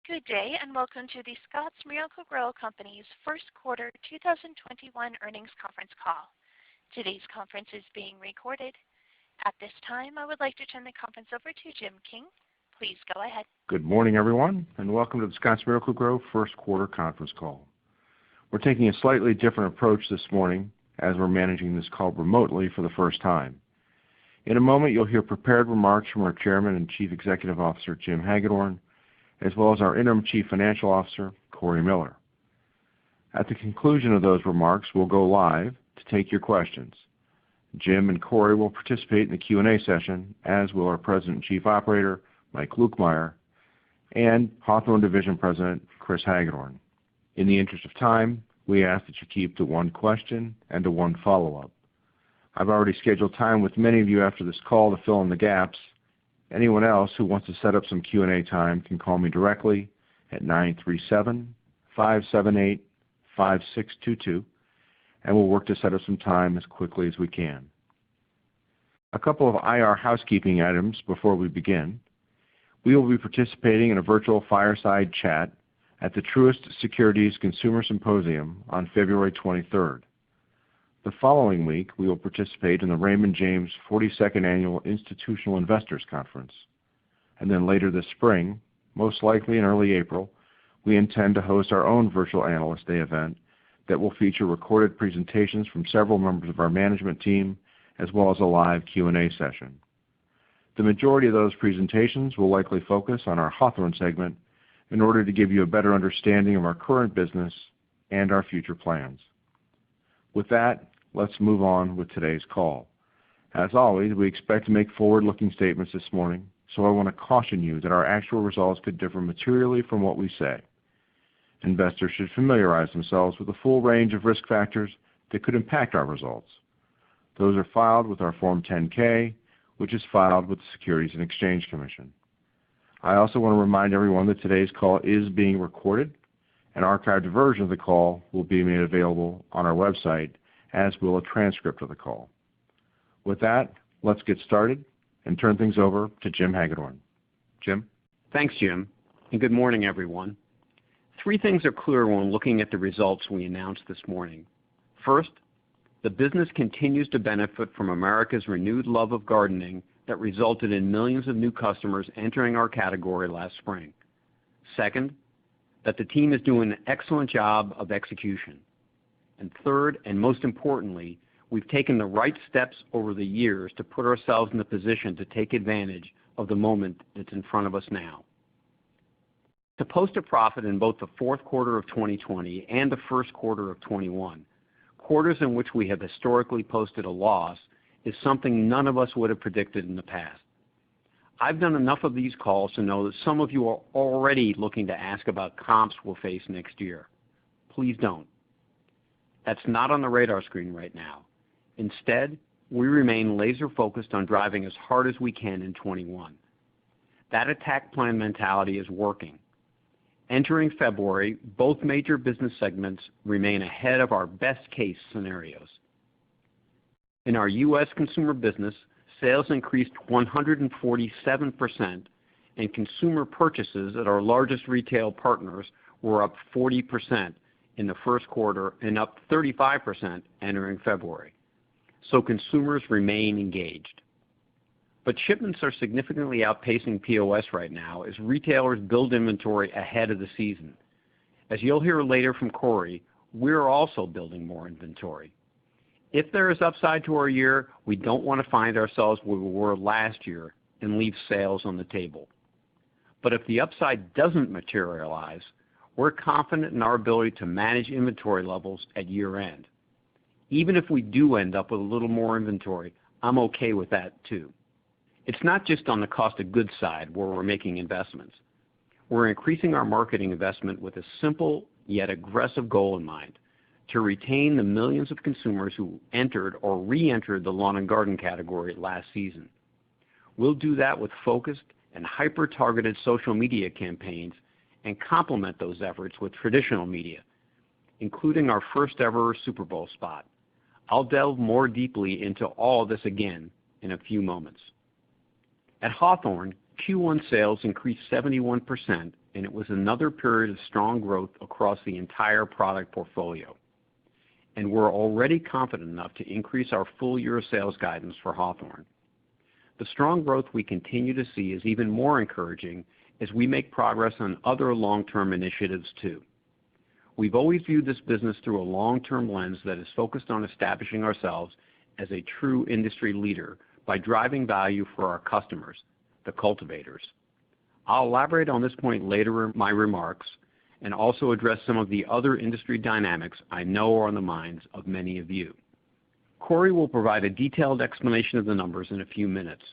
Good day, and welcome to the Scotts Miracle-Gro Company's first quarter 2021 earnings conference call. Today's conference is being recorded. At this time, I would like to turn the conference over to Jim King. Please go ahead. Good morning, everyone, and welcome to the Scotts Miracle-Gro first quarter conference call. We're taking a slightly different approach this morning as we're managing this call remotely for the first time. In a moment, you'll hear prepared remarks from our Chairman and Chief Executive Officer, Jim Hagedorn, as well as our Interim Chief Financial Officer, Cory Miller. At the conclusion of those remarks, we'll go live to take your questions. Jim and Cory will participate in the Q&A session, as will our President and Chief Operator, Mike Lukemire, and Hawthorne Division President, Chris Hagedorn. In the interest of time, we ask that you keep to one question and to one follow-up. I've already scheduled time with many of you after this call to fill in the gaps. Anyone else who wants to set up some Q&A time can call me directly at 937-578-5622, and we'll work to set up some time as quickly as we can. A couple of IR housekeeping items before we begin. We will be participating in a virtual fireside chat at the Truist Securities Consumer Symposium on February 23rd. The following week, we will participate in the Raymond James 42nd Annual Institutional Investors Conference. And then later this spring, most likely in early April, we intend to host our own virtual Analyst Day event that will feature recorded presentations from several members of our management team, as well as a live Q&A session. The majority of those presentations will likely focus on our Hawthorne segment in order to give you a better understanding of our current business and our future plans. With that, let's move on with today's call. As always, we expect to make forward-looking statements this morning, so I want to caution you that our actual results could differ materially from what we say. Investors should familiarize themselves with the full range of risk factors that could impact our results. Those are filed with our Form 10-K, which is filed with the Securities and Exchange Commission. I also want to remind everyone that today's call is being recorded. An archived version of the call will be made available on our website, as will a transcript of the call. With that, let's get started and turn things over to Jim Hagedorn. Jim? Thanks, Jim, and good morning, everyone. Three things are clear when looking at the results we announced this morning. First, the business continues to benefit from America's renewed love of gardening that resulted in millions of new customers entering our category last spring. Second, that the team is doing an excellent job of execution. And third, and most importantly, we've taken the right steps over the years to put ourselves in the position to take advantage of the moment that's in front of us now. To post a profit in both the fourth quarter of 2020 and the first quarter of 21, quarters in which we have historically posted a loss, is something none of us would have predicted in the past. I've done enough of these calls to know that some of you are already looking to ask about comps we'll face next year. Please don't. That's not on the radar screen right now. Instead, we remain laser focused on driving as hard as we can in 21. That attack plan mentality is working. Entering February, both major business segments remain ahead of our best case scenarios. In our U.S. consumer business, sales increased 147%, and consumer purchases at our largest retail partners were up 40% in the first quarter and up 35% entering February. So consumers remain engaged. But shipments are significantly outpacing POS right now as retailers build inventory ahead of the season. As you'll hear later from Cory, we're also building more inventory. If there is upside to our year, we don't want to find ourselves where we were last year and leave sales on the table. But if the upside doesn't materialize, we're confident in our ability to manage inventory levels at year end. Even if we do end up with a little more inventory, I'm okay with that too. It's not just on the cost of goods side where we're making investments. We're increasing our marketing investment with a simple yet aggressive goal in mind: to retain the millions of consumers who entered or re-entered the lawn and garden category last season. We'll do that with focused and hyper-targeted social media campaigns and complement those efforts with traditional media, including our first ever Super Bowl spot. I'll delve more deeply into all of this again in a few moments. At Hawthorne, Q1 sales increased 71%, and it was another period of strong growth across the entire product portfolio. And we're already confident enough to increase our full-year sales guidance for Hawthorne. The strong growth we continue to see is even more encouraging as we make progress on other long-term initiatives too. We've always viewed this business through a long-term lens that is focused on establishing ourselves as a true industry leader by driving value for our customers, the cultivators. I'll elaborate on this point later in my remarks and also address some of the other industry dynamics I know are on the minds of many of you. Corey will provide a detailed explanation of the numbers in a few minutes.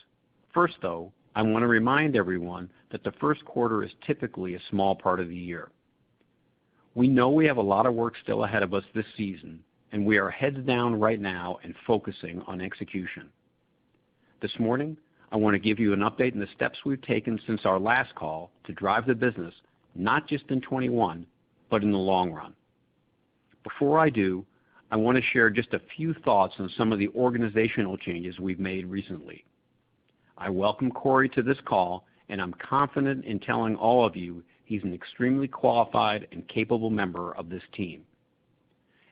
First, though, I want to remind everyone that the first quarter is typically a small part of the year. We know we have a lot of work still ahead of us this season, and we are heads down right now and focusing on execution. This morning, I want to give you an update on the steps we've taken since our last call to drive the business, not just in 21, but in the long run. Before I do, I want to share just a few thoughts on some of the organizational changes we've made recently. I welcome Corey to this call, and I'm confident in telling all of you he's an extremely qualified and capable member of this team.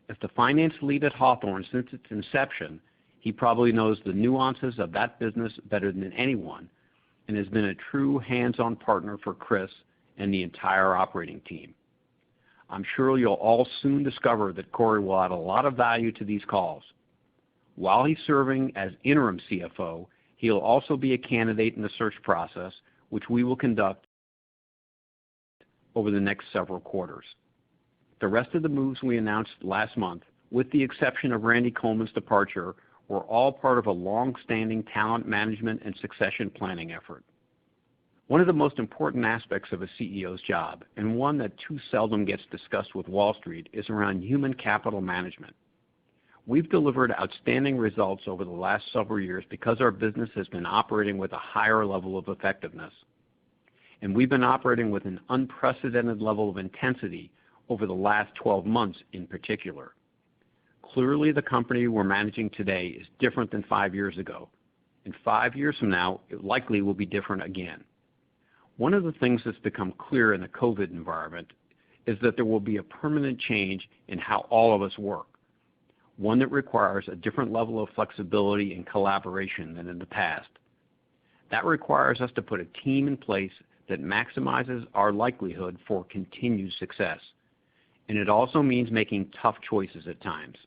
As the finance lead at Hawthorne since its inception, he probably knows the nuances of that business better than anyone and has been a true hands-on partner for Chris and the entire operating team. I'm sure you'll all soon discover that Corey will add a lot of value to these calls. While he's serving as interim CFO, he'll also be a candidate in the search process, which we will conduct over the next several quarters. The rest of the moves we announced last month, with the exception of Randy Coleman's departure, were all part of a long-standing talent management and succession planning effort. One of the most important aspects of a CEO's job, and one that too seldom gets discussed with Wall Street, is around human capital management. We've delivered outstanding results over the last several years because our business has been operating with a higher level of effectiveness. And we've been operating with an unprecedented level of intensity over the last 12 months in particular. Clearly, the company we're managing today is different than 5 years ago. And 5 years from now, it likely will be different again. One of the things that's become clear in the COVID environment is that there will be a permanent change in how all of us work, one that requires a different level of flexibility and collaboration than in the past. That requires us to put a team in place that maximizes our likelihood for continued success. And it also means making tough choices at times.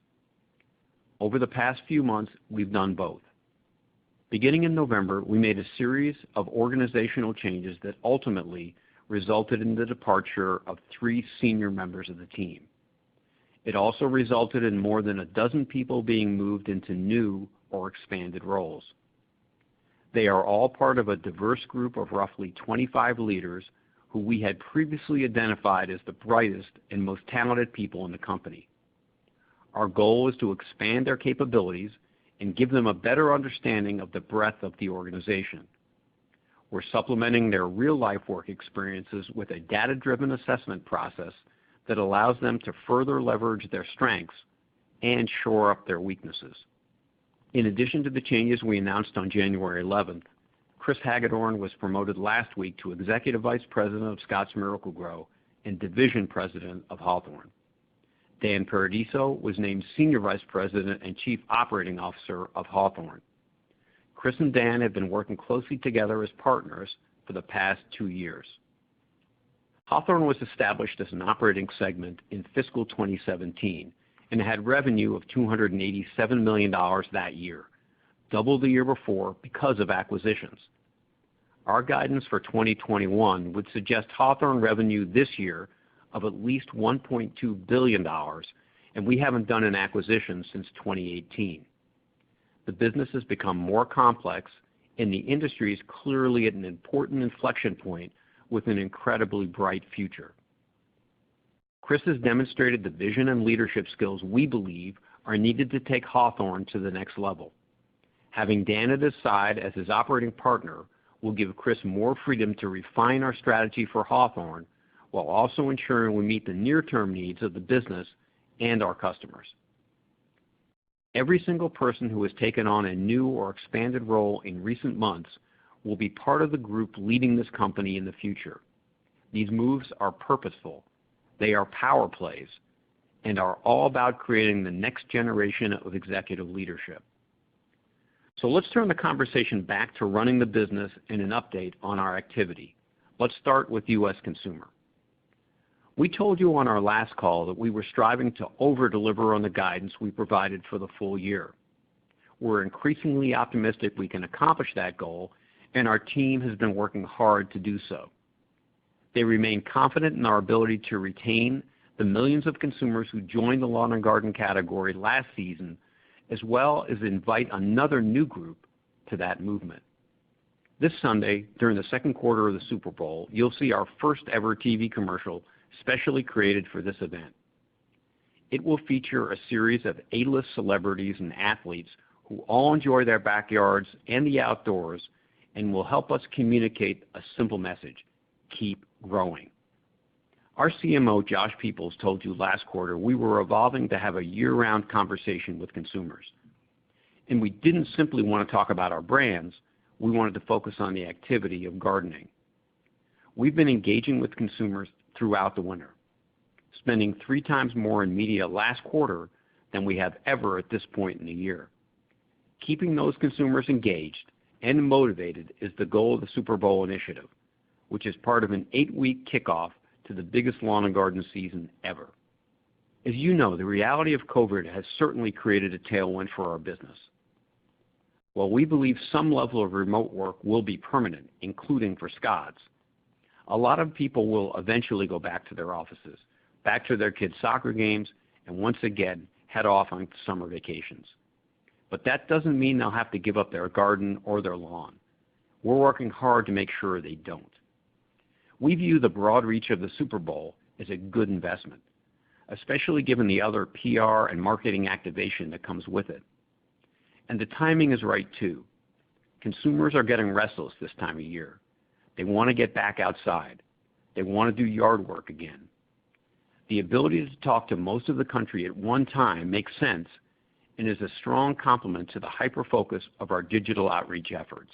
Over the past few months, we've done both. Beginning in November, we made a series of organizational changes that ultimately resulted in the departure of 3 senior members of the team. It also resulted in more than a dozen people being moved into new or expanded roles. They are all part of a diverse group of roughly 25 leaders who we had previously identified as the brightest and most talented people in the company. Our goal is to expand their capabilities and give them a better understanding of the breadth of the organization. We're supplementing their real-life work experiences with a data-driven assessment process that allows them to further leverage their strengths and shore up their weaknesses. In addition to the changes we announced on January 11th, Chris Hagedorn was promoted last week to Executive Vice President of Scotts Miracle-Gro and Division President of Hawthorne. Dan Paradiso was named Senior Vice President and Chief Operating Officer of Hawthorne. Chris and Dan have been working closely together as partners for the past 2 years. Hawthorne was established as an operating segment in fiscal 2017 and had revenue of $287 million that year, double the year before because of acquisitions. Our guidance for 2021 would suggest Hawthorne revenue this year of at least $1.2 billion, and we haven't done an acquisition since 2018. The business has become more complex, and the industry is clearly at an important inflection point with an incredibly bright future. Chris has demonstrated the vision and leadership skills we believe are needed to take Hawthorne to the next level. Having Dan at his side as his operating partner will give Chris more freedom to refine our strategy for Hawthorne while also ensuring we meet the near-term needs of the business and our customers. Every single person who has taken on a new or expanded role in recent months will be part of the group leading this company in the future. These moves are purposeful. They are power plays and are all about creating the next generation of executive leadership. So let's turn the conversation back to running the business and an update on our activity. Let's start with U.S. consumer. We told you on our last call that we were striving to over-deliver on the guidance we provided for the full year. We're increasingly optimistic we can accomplish that goal, and our team has been working hard to do so. They remain confident in our ability to retain the millions of consumers who joined the lawn and garden category last season, as well as invite another new group to that movement. This Sunday, during the second quarter of the Super Bowl, you'll see our first ever TV commercial specially created for this event. It will feature a series of A-list celebrities and athletes who all enjoy their backyards and the outdoors and will help us communicate a simple message: keep growing. Our CMO, Josh Peoples, told you last quarter we were evolving to have a year-round conversation with consumers. And we didn't simply want to talk about our brands, we wanted to focus on the activity of gardening. We've been engaging with consumers throughout the winter, spending 3 times more in media last quarter than we have ever at this point in the year. Keeping those consumers engaged and motivated is the goal of the Super Bowl initiative, which is part of an 8-week kickoff to the biggest lawn and garden season ever. As you know, the reality of COVID has certainly created a tailwind for our business. While we believe some level of remote work will be permanent, including for Scotts, a lot of people will eventually go back to their offices, back to their kids' soccer games, and once again head off on summer vacations. But that doesn't mean they'll have to give up their garden or their lawn. We're working hard to make sure they don't. We view the broad reach of the Super Bowl as a good investment, especially given the other PR and marketing activation that comes with it. And the timing is right too. Consumers are getting restless this time of year. They want to get back outside. They want to do yard work again. The ability to talk to most of the country at one time makes sense and is a strong complement to the hyper-focus of our digital outreach efforts.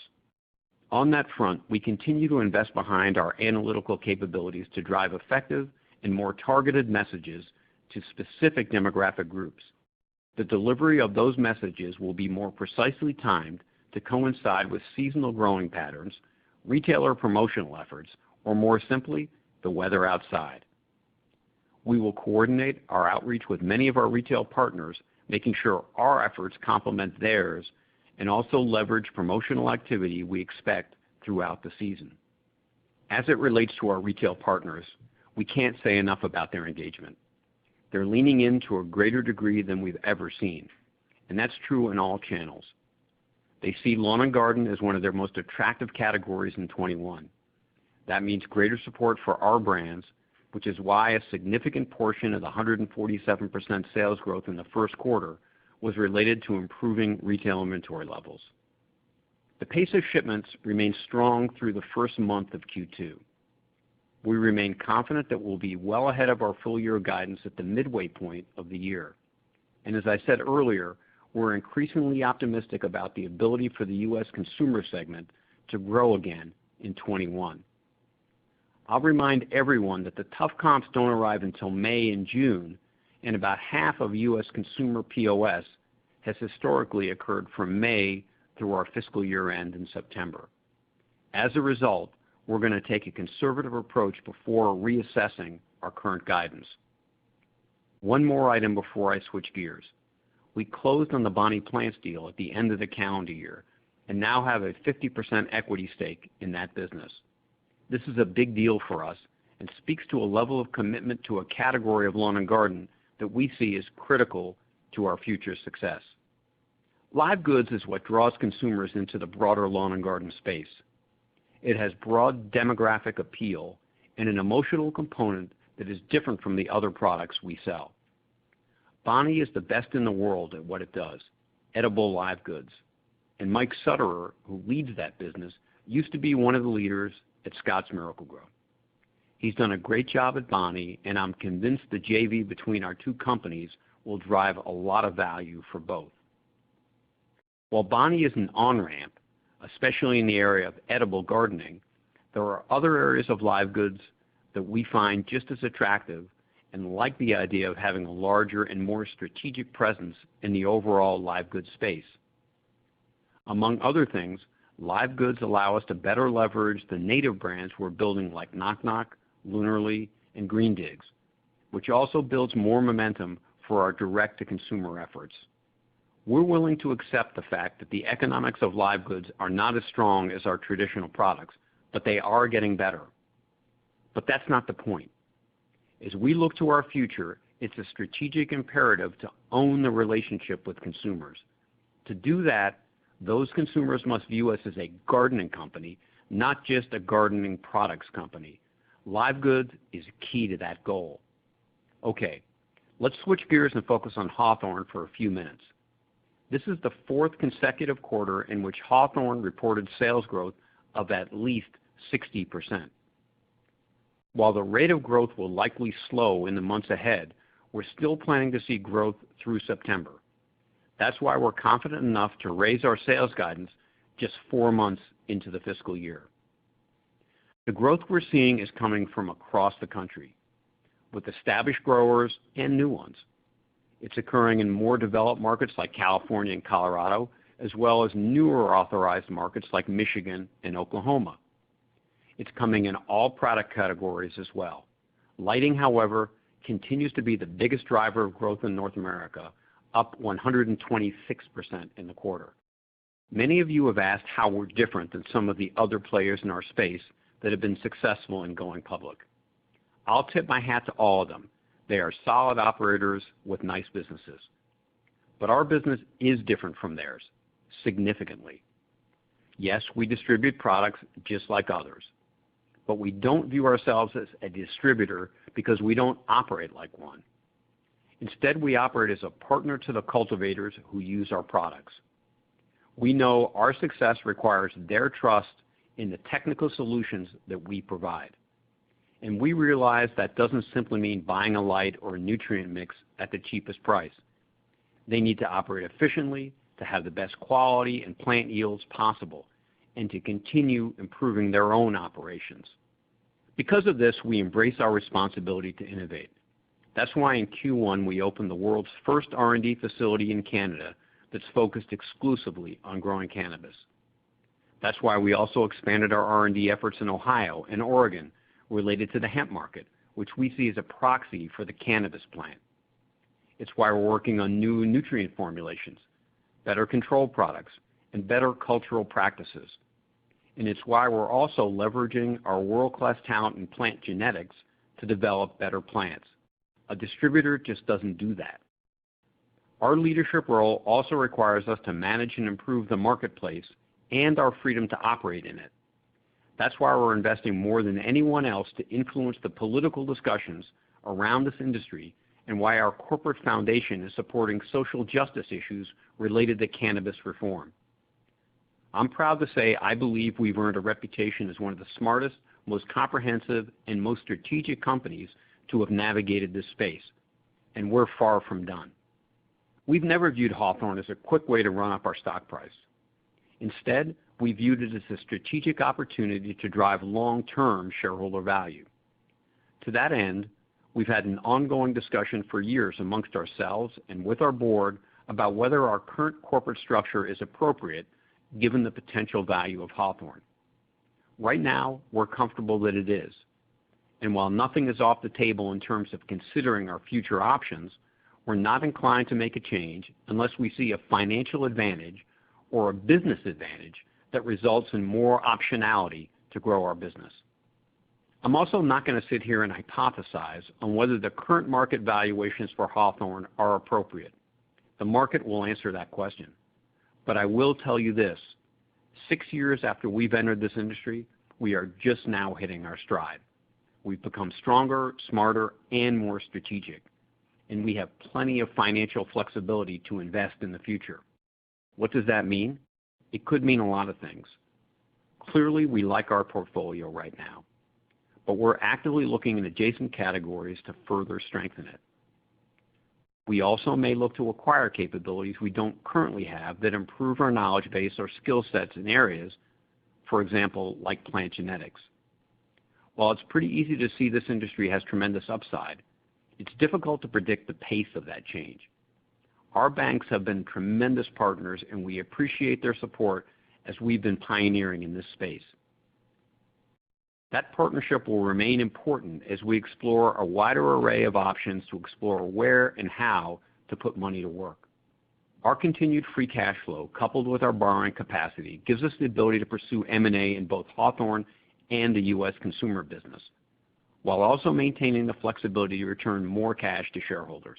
On that front, we continue to invest behind our analytical capabilities to drive effective and more targeted messages to specific demographic groups. The delivery of those messages will be more precisely timed to coincide with seasonal growing patterns, retailer promotional efforts, or more simply, the weather outside. We will coordinate our outreach with many of our retail partners, making sure our efforts complement theirs and also leverage promotional activity we expect throughout the season. As it relates to our retail partners, we can't say enough about their engagement. They're leaning in to a greater degree than we've ever seen, and that's true in all channels. They see lawn and garden as one of their most attractive categories in 21. That means greater support for our brands, which is why a significant portion of the 147% sales growth in the first quarter was related to improving retail inventory levels. The pace of shipments remains strong through the first month of Q2. We remain confident that we'll be well ahead of our full-year guidance at the midway point of the year. And as I said earlier, we're increasingly optimistic about the ability for the U.S. consumer segment to grow again in 21. I'll remind everyone that the tough comps don't arrive until May and June, and about half of U.S. consumer POS has historically occurred from May through our fiscal year end in September. As a result, we're going to take a conservative approach before reassessing our current guidance. One more item before I switch gears. We closed on the Bonnie Plants deal at the end of the calendar year and now have a 50% equity stake in that business. This is a big deal for us and speaks to a level of commitment to a category of lawn and garden that we see as critical to our future success. Live goods is what draws consumers into the broader lawn and garden space. It has broad demographic appeal and an emotional component that is different from the other products we sell. Bonnie is the best in the world at what it does, edible live goods. And Mike Sutterer, who leads that business, used to be one of the leaders at Scotts Miracle-Gro. He's done a great job at Bonnie, and I'm convinced the JV between our two companies will drive a lot of value for both. While Bonnie is an on-ramp, especially in the area of edible gardening, there are other areas of live goods that we find just as attractive and like the idea of having a larger and more strategic presence in the overall live goods space. Among other things, live goods allow us to better leverage the native brands we're building like Knock Knock, Lunarly, and Green Digs, which also builds more momentum for our direct-to-consumer efforts. We're willing to accept the fact that the economics of live goods are not as strong as our traditional products, but they are getting better. But that's not the point. As we look to our future, it's a strategic imperative to own the relationship with consumers. To do that, those consumers must view us as a gardening company, not just a gardening products company. Live goods is key to that goal. Okay, let's switch gears and focus on Hawthorne for a few minutes. This is the fourth consecutive quarter in which Hawthorne reported sales growth of at least 60%. While the rate of growth will likely slow in the months ahead, we're still planning to see growth through September. That's why we're confident enough to raise our sales guidance just 4 months into the fiscal year. The growth we're seeing is coming from across the country, with established growers and new ones. It's occurring in more developed markets like California and Colorado, as well as newer authorized markets like Michigan and Oklahoma. It's coming in all product categories as well. Lighting, however, continues to be the biggest driver of growth in North America, up 126% in the quarter. Many of you have asked how we're different than some of the other players in our space that have been successful in going public. I'll tip my hat to all of them. They are solid operators with nice businesses. But our business is different from theirs, significantly. Yes, we distribute products just like others, but we don't view ourselves as a distributor because we don't operate like one. Instead, we operate as a partner to the cultivators who use our products. We know our success requires their trust in the technical solutions that we provide. And we realize that doesn't simply mean buying a light or a nutrient mix at the cheapest price. They need to operate efficiently, to have the best quality and plant yields possible, and to continue improving their own operations. Because of this, we embrace our responsibility to innovate. That's why in Q1 we opened the world's first R&D facility in Canada that's focused exclusively on growing cannabis. That's why we also expanded our R&D efforts in Ohio and Oregon related to the hemp market, which we see as a proxy for the cannabis plant. It's why we're working on new nutrient formulations, better control products, and better cultural practices. And it's why we're also leveraging our world-class talent in plant genetics to develop better plants. A distributor just doesn't do that. Our leadership role also requires us to manage and improve the marketplace and our freedom to operate in it. That's why we're investing more than anyone else to influence the political discussions around this industry, and why our corporate foundation is supporting social justice issues related to cannabis reform. I'm proud to say I believe we've earned a reputation as one of the smartest, most comprehensive, and most strategic companies to have navigated this space, and we're far from done. We've never viewed Hawthorne as a quick way to run up our stock price. Instead, we viewed it as a strategic opportunity to drive long-term shareholder value. To that end, we've had an ongoing discussion for years amongst ourselves and with our board about whether our current corporate structure is appropriate given the potential value of Hawthorne. Right now, we're comfortable that it is. And while nothing is off the table in terms of considering our future options, we're not inclined to make a change unless we see a financial advantage or a business advantage that results in more optionality to grow our business. I'm also not going to sit here and hypothesize on whether the current market valuations for Hawthorne are appropriate. The market will answer that question. But I will tell you this, 6 years after we've entered this industry, we are just now hitting our stride. We've become stronger, smarter, and more strategic. And we have plenty of financial flexibility to invest in the future. What does that mean? It could mean a lot of things. Clearly, we like our portfolio right now, but we're actively looking in adjacent categories to further strengthen it. We also may look to acquire capabilities we don't currently have that improve our knowledge base or skill sets in areas, for example, like plant genetics. While it's pretty easy to see this industry has tremendous upside, it's difficult to predict the pace of that change. Our banks have been tremendous partners, and we appreciate their support as we've been pioneering in this space. That partnership will remain important as we explore a wider array of options to explore where and how to put money to work. Our continued free cash flow, coupled with our borrowing capacity, gives us the ability to pursue M&A in both Hawthorne and the U.S. consumer business, while also maintaining the flexibility to return more cash to shareholders.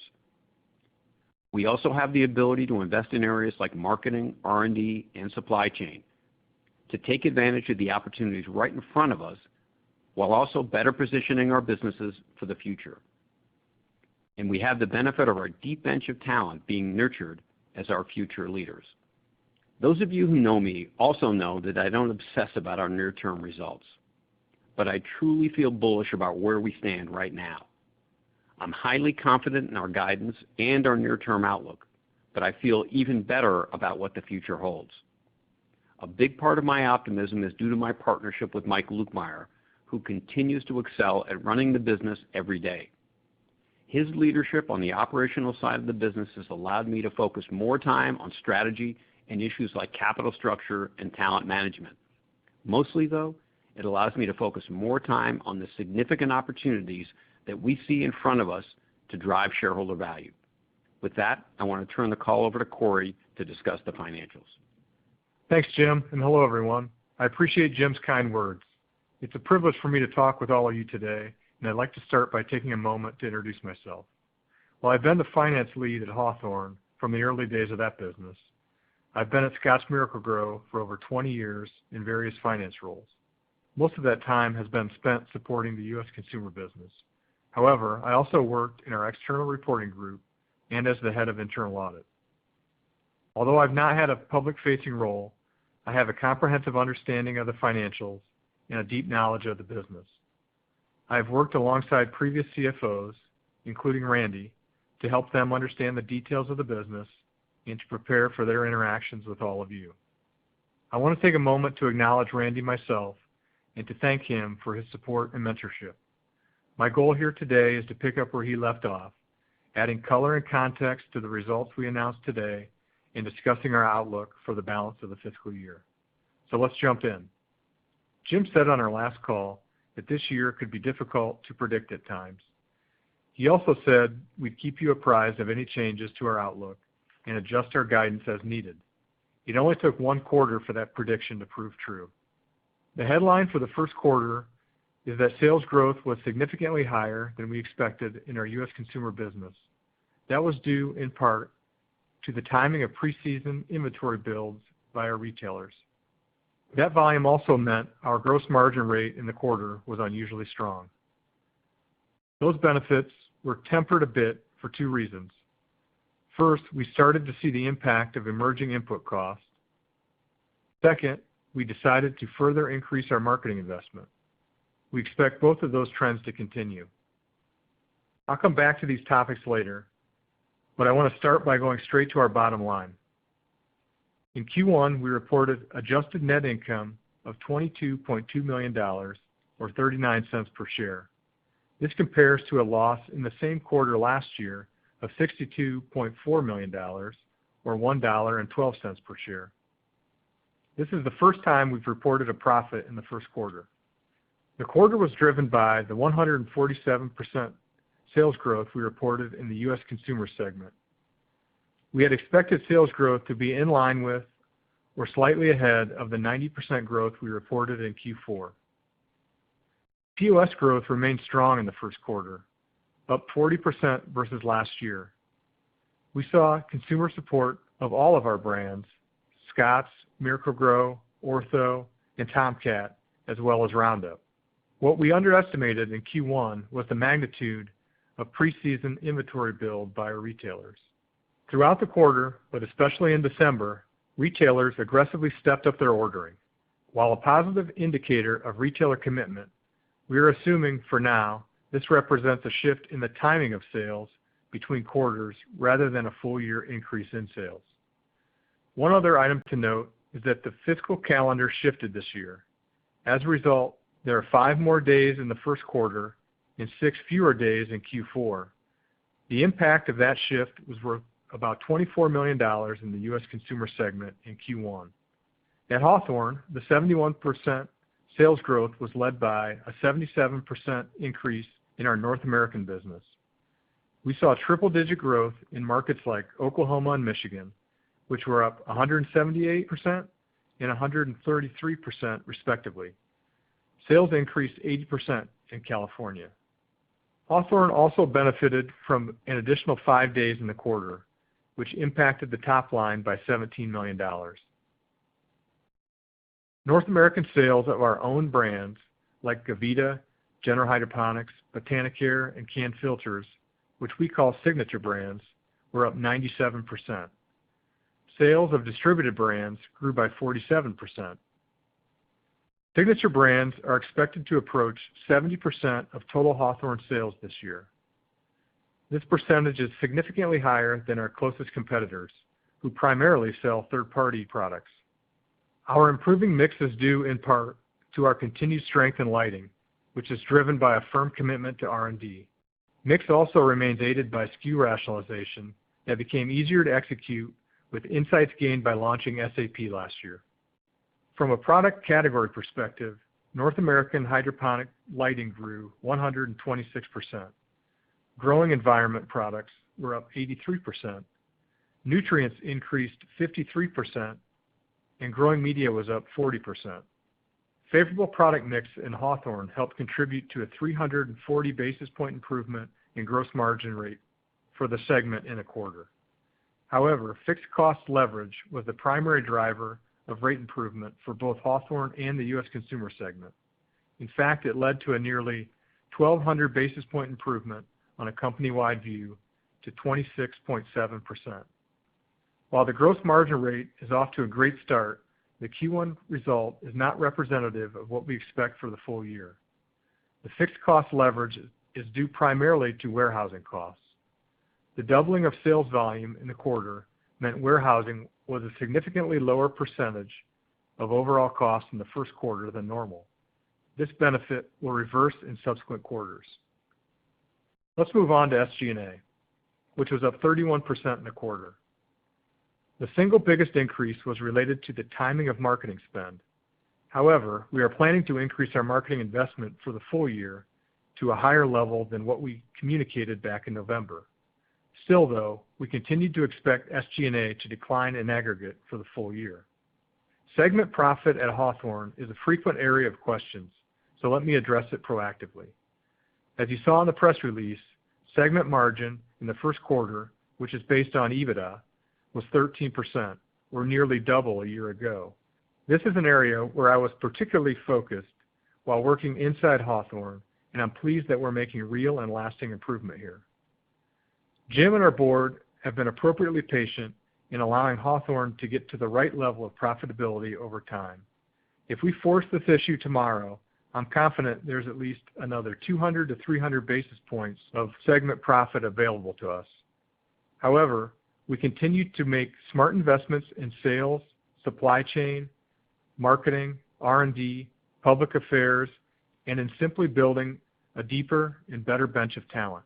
We also have the ability to invest in areas like marketing, R&D, and supply chain to take advantage of the opportunities right in front of us, while also better positioning our businesses for the future. And we have the benefit of our deep bench of talent being nurtured as our future leaders. Those of you who know me also know that I don't obsess about our near-term results, but I truly feel bullish about where we stand right now. I'm highly confident in our guidance and our near-term outlook, but I feel even better about what the future holds. A big part of my optimism is due to my partnership with Mike Lukemire, who continues to excel at running the business every day. His leadership on the operational side of the business has allowed me to focus more time on strategy and issues like capital structure and talent management. Mostly, though, it allows me to focus more time on the significant opportunities that we see in front of us to drive shareholder value. With that, I want to turn the call over to Corey to discuss the financials. Thanks, Jim, and hello, everyone. I appreciate Jim's kind words. It's a privilege for me to talk with all of you today, and I'd like to start by taking a moment to introduce myself. While I've been the finance lead at Hawthorne from the early days of that business, I've been at Scotts Miracle-Gro for over 20 years in various finance roles. Most of that time has been spent supporting the U.S. consumer business. However, I also worked in our external reporting group and as the head of internal audit. Although I've not had a public-facing role, I have a comprehensive understanding of the financials and a deep knowledge of the business. I have worked alongside previous CFOs, including Randy, to help them understand the details of the business and to prepare for their interactions with all of you. I want to take a moment to acknowledge Randy myself and to thank him for his support and mentorship. My goal here today is to pick up where he left off, adding color and context to the results we announced today and discussing our outlook for the balance of the fiscal year. So let's jump in. Jim said on our last call that this year could be difficult to predict at times. He also said we'd keep you apprised of any changes to our outlook and adjust our guidance as needed. It only took one quarter for that prediction to prove true. The headline for the first quarter is that sales growth was significantly higher than we expected in our U.S. consumer business. That was due in part to the timing of preseason inventory builds by our retailers. That volume also meant our gross margin rate in the quarter was unusually strong. Those benefits were tempered a bit for two reasons. First, we started to see the impact of emerging input costs. Second, we decided to further increase our marketing investment. We expect both of those trends to continue. I'll come back to these topics later, but I want to start by going straight to our bottom line. In Q1, we reported adjusted net income of $22.2 million, or 39 cents per share. This compares to a loss in the same quarter last year of $62.4 million, or $1.12 per share. This is the first time we've reported a profit in the first quarter. The quarter was driven by the 147% sales growth we reported in the U.S. consumer segment. We had expected sales growth to be in line with or slightly ahead of the 90% growth we reported in Q4. POS growth remained strong in the first quarter, up 40% versus last year. We saw consumer support of all of our brands, Scotts, Miracle-Gro, Ortho, and Tomcat, as well as Roundup. What we underestimated in Q1 was the magnitude of preseason inventory build by our retailers. Throughout the quarter, but especially in December, retailers aggressively stepped up their ordering. While a positive indicator of retailer commitment, we are assuming for now this represents a shift in the timing of sales between quarters rather than a full-year increase in sales. One other item to note is that the fiscal calendar shifted this year. As a result, there are 5 more days in the first quarter and 6 fewer days in Q4. The impact of that shift was worth about $24 million in the U.S. consumer segment in Q1. At Hawthorne, the 71% sales growth was led by a 77% increase in our North American business. We saw triple-digit growth in markets like Oklahoma and Michigan, which were up 178% and 133% respectively. Sales increased 80% in California. Hawthorne also benefited from an additional 5 days in the quarter, which impacted the top line by $17 million. North American sales of our own brands like Gavita, General Hydroponics, Botanicare, and Can Filters, which we call signature brands, were up 97%. Sales of distributed brands grew by 47%. Signature brands are expected to approach 70% of total Hawthorne sales this year. This percentage is significantly higher than our closest competitors, who primarily sell third-party products. Our improving mix is due in part to our continued strength in lighting, which is driven by a firm commitment to R&D. Mix also remains aided by SKU rationalization that became easier to execute with insights gained by launching SAP last year. From a product category perspective, North American hydroponic lighting grew 126%. Growing environment products were up 83%. Nutrients increased 53%, and growing media was up 40%. Favorable product mix in Hawthorne helped contribute to a 340 basis point improvement in gross margin rate for the segment in a quarter. However, fixed cost leverage was the primary driver of rate improvement for both Hawthorne and the U.S. consumer segment. In fact, it led to a nearly 1,200 basis point improvement on a company-wide view to 26.7%. While the gross margin rate is off to a great start, the Q1 result is not representative of what we expect for the full year. The fixed cost leverage is due primarily to warehousing costs. The doubling of sales volume in the quarter meant warehousing was a significantly lower percentage of overall costs in the first quarter than normal. This benefit will reverse in subsequent quarters. Let's move on to SG&A, which was up 31% in the quarter. The single biggest increase was related to the timing of marketing spend. However, we are planning to increase our marketing investment for the full year to a higher level than what we communicated back in November. Still, though, we continue to expect SG&A to decline in aggregate for the full year. Segment profit at Hawthorne is a frequent area of questions, so let me address it proactively. As you saw in the press release, segment margin in the first quarter, which is based on EBITDA, was 13%, or nearly double a year ago. This is an area where I was particularly focused while working inside Hawthorne, and I'm pleased that we're making real and lasting improvement here. Jim and our board have been appropriately patient in allowing Hawthorne to get to the right level of profitability over time. If we force this issue tomorrow, I'm confident there's at least another 200 to 300 basis points of segment profit available to us. However, we continue to make smart investments in sales, supply chain, marketing, R&D, public affairs, and in simply building a deeper and better bench of talent.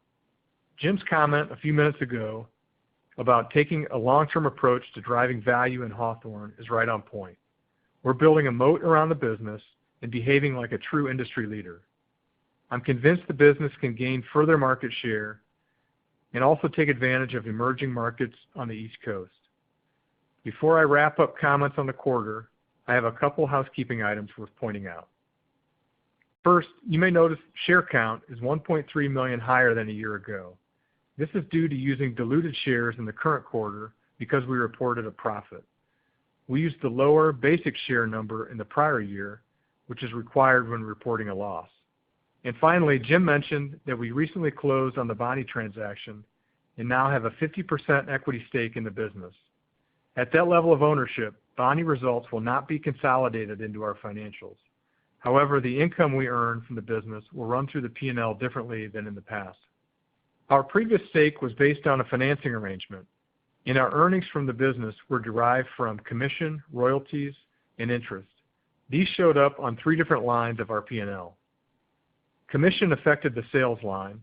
Jim's comment a few minutes ago about taking a long-term approach to driving value in Hawthorne is right on point. We're building a moat around the business and behaving like a true industry leader. I'm convinced the business can gain further market share and also take advantage of emerging markets on the East Coast. Before I wrap up comments on the quarter, I have a couple housekeeping items worth pointing out. First, you may notice share count is 1.3 million higher than a year ago. This is due to using diluted shares in the current quarter because we reported a profit. We used the lower basic share number in the prior year, which is required when reporting a loss. And finally, Jim mentioned that we recently closed on the Bonnie transaction and now have a 50% equity stake in the business. At that level of ownership, Bonnie results will not be consolidated into our financials. However, the income we earn from the business will run through the P&L differently than in the past. Our previous stake was based on a financing arrangement, and our earnings from the business were derived from commission, royalties, and interest. These showed up on three different lines of our P&L. Commission affected the sales line,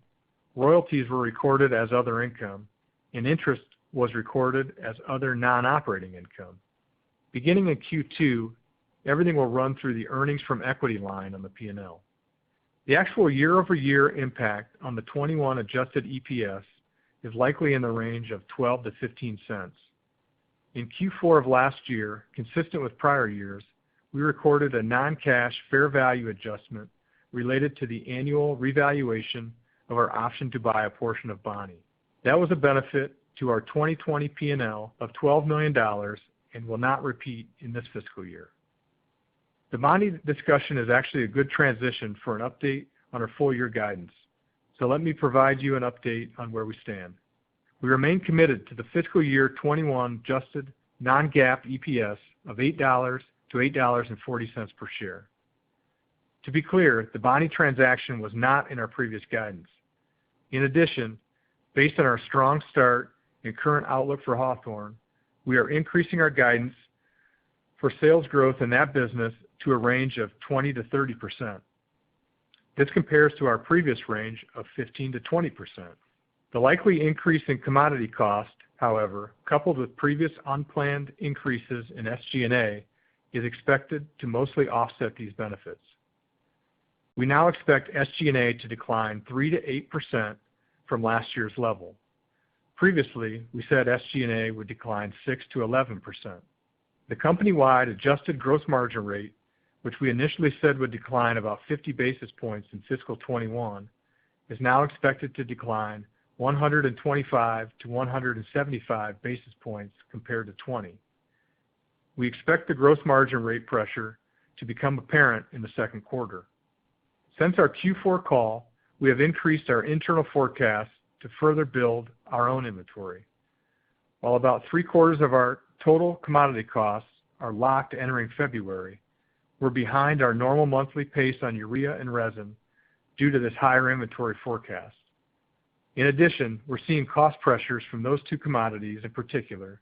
royalties were recorded as other income, and interest was recorded as other non-operating income. Beginning in Q2, everything will run through the earnings from equity line on the P&L. The actual year-over-year impact on the 21 adjusted EPS is likely in the range of 12 to 15 cents. In Q4 of last year, consistent with prior years, we recorded a non-cash fair value adjustment related to the annual revaluation of our option to buy a portion of Bonnie. That was a benefit to our 2020 P&L of $12 million and will not repeat in this fiscal year. The Bonnie discussion is actually a good transition for an update on our full year guidance. So let me provide you an update on where we stand. We remain committed to the fiscal year 21 adjusted non-GAAP EPS of $8 to $8.40 per share. To be clear, the Bonnie transaction was not in our previous guidance. In addition, based on our strong start and current outlook for Hawthorne, we are increasing our guidance for sales growth in that business to a range of 20 to 30%. This compares to our previous range of 15 to 20%. The likely increase in commodity cost, however, coupled with previous unplanned increases in SG&A, is expected to mostly offset these benefits. We now expect SG&A to decline 3 to 8% from last year's level. Previously, we said SG&A would decline 6 to 11%. The company-wide adjusted gross margin rate, which we initially said would decline about 50 basis points in fiscal 21, is now expected to decline 125 to 175 basis points compared to 20. We expect the gross margin rate pressure to become apparent in the second quarter. Since our Q4 call, we have increased our internal forecast to further build our own inventory. While about 3/4 of our total commodity costs are locked entering February, we're behind our normal monthly pace on urea and resin due to this higher inventory forecast. In addition, we're seeing cost pressures from those two commodities in particular,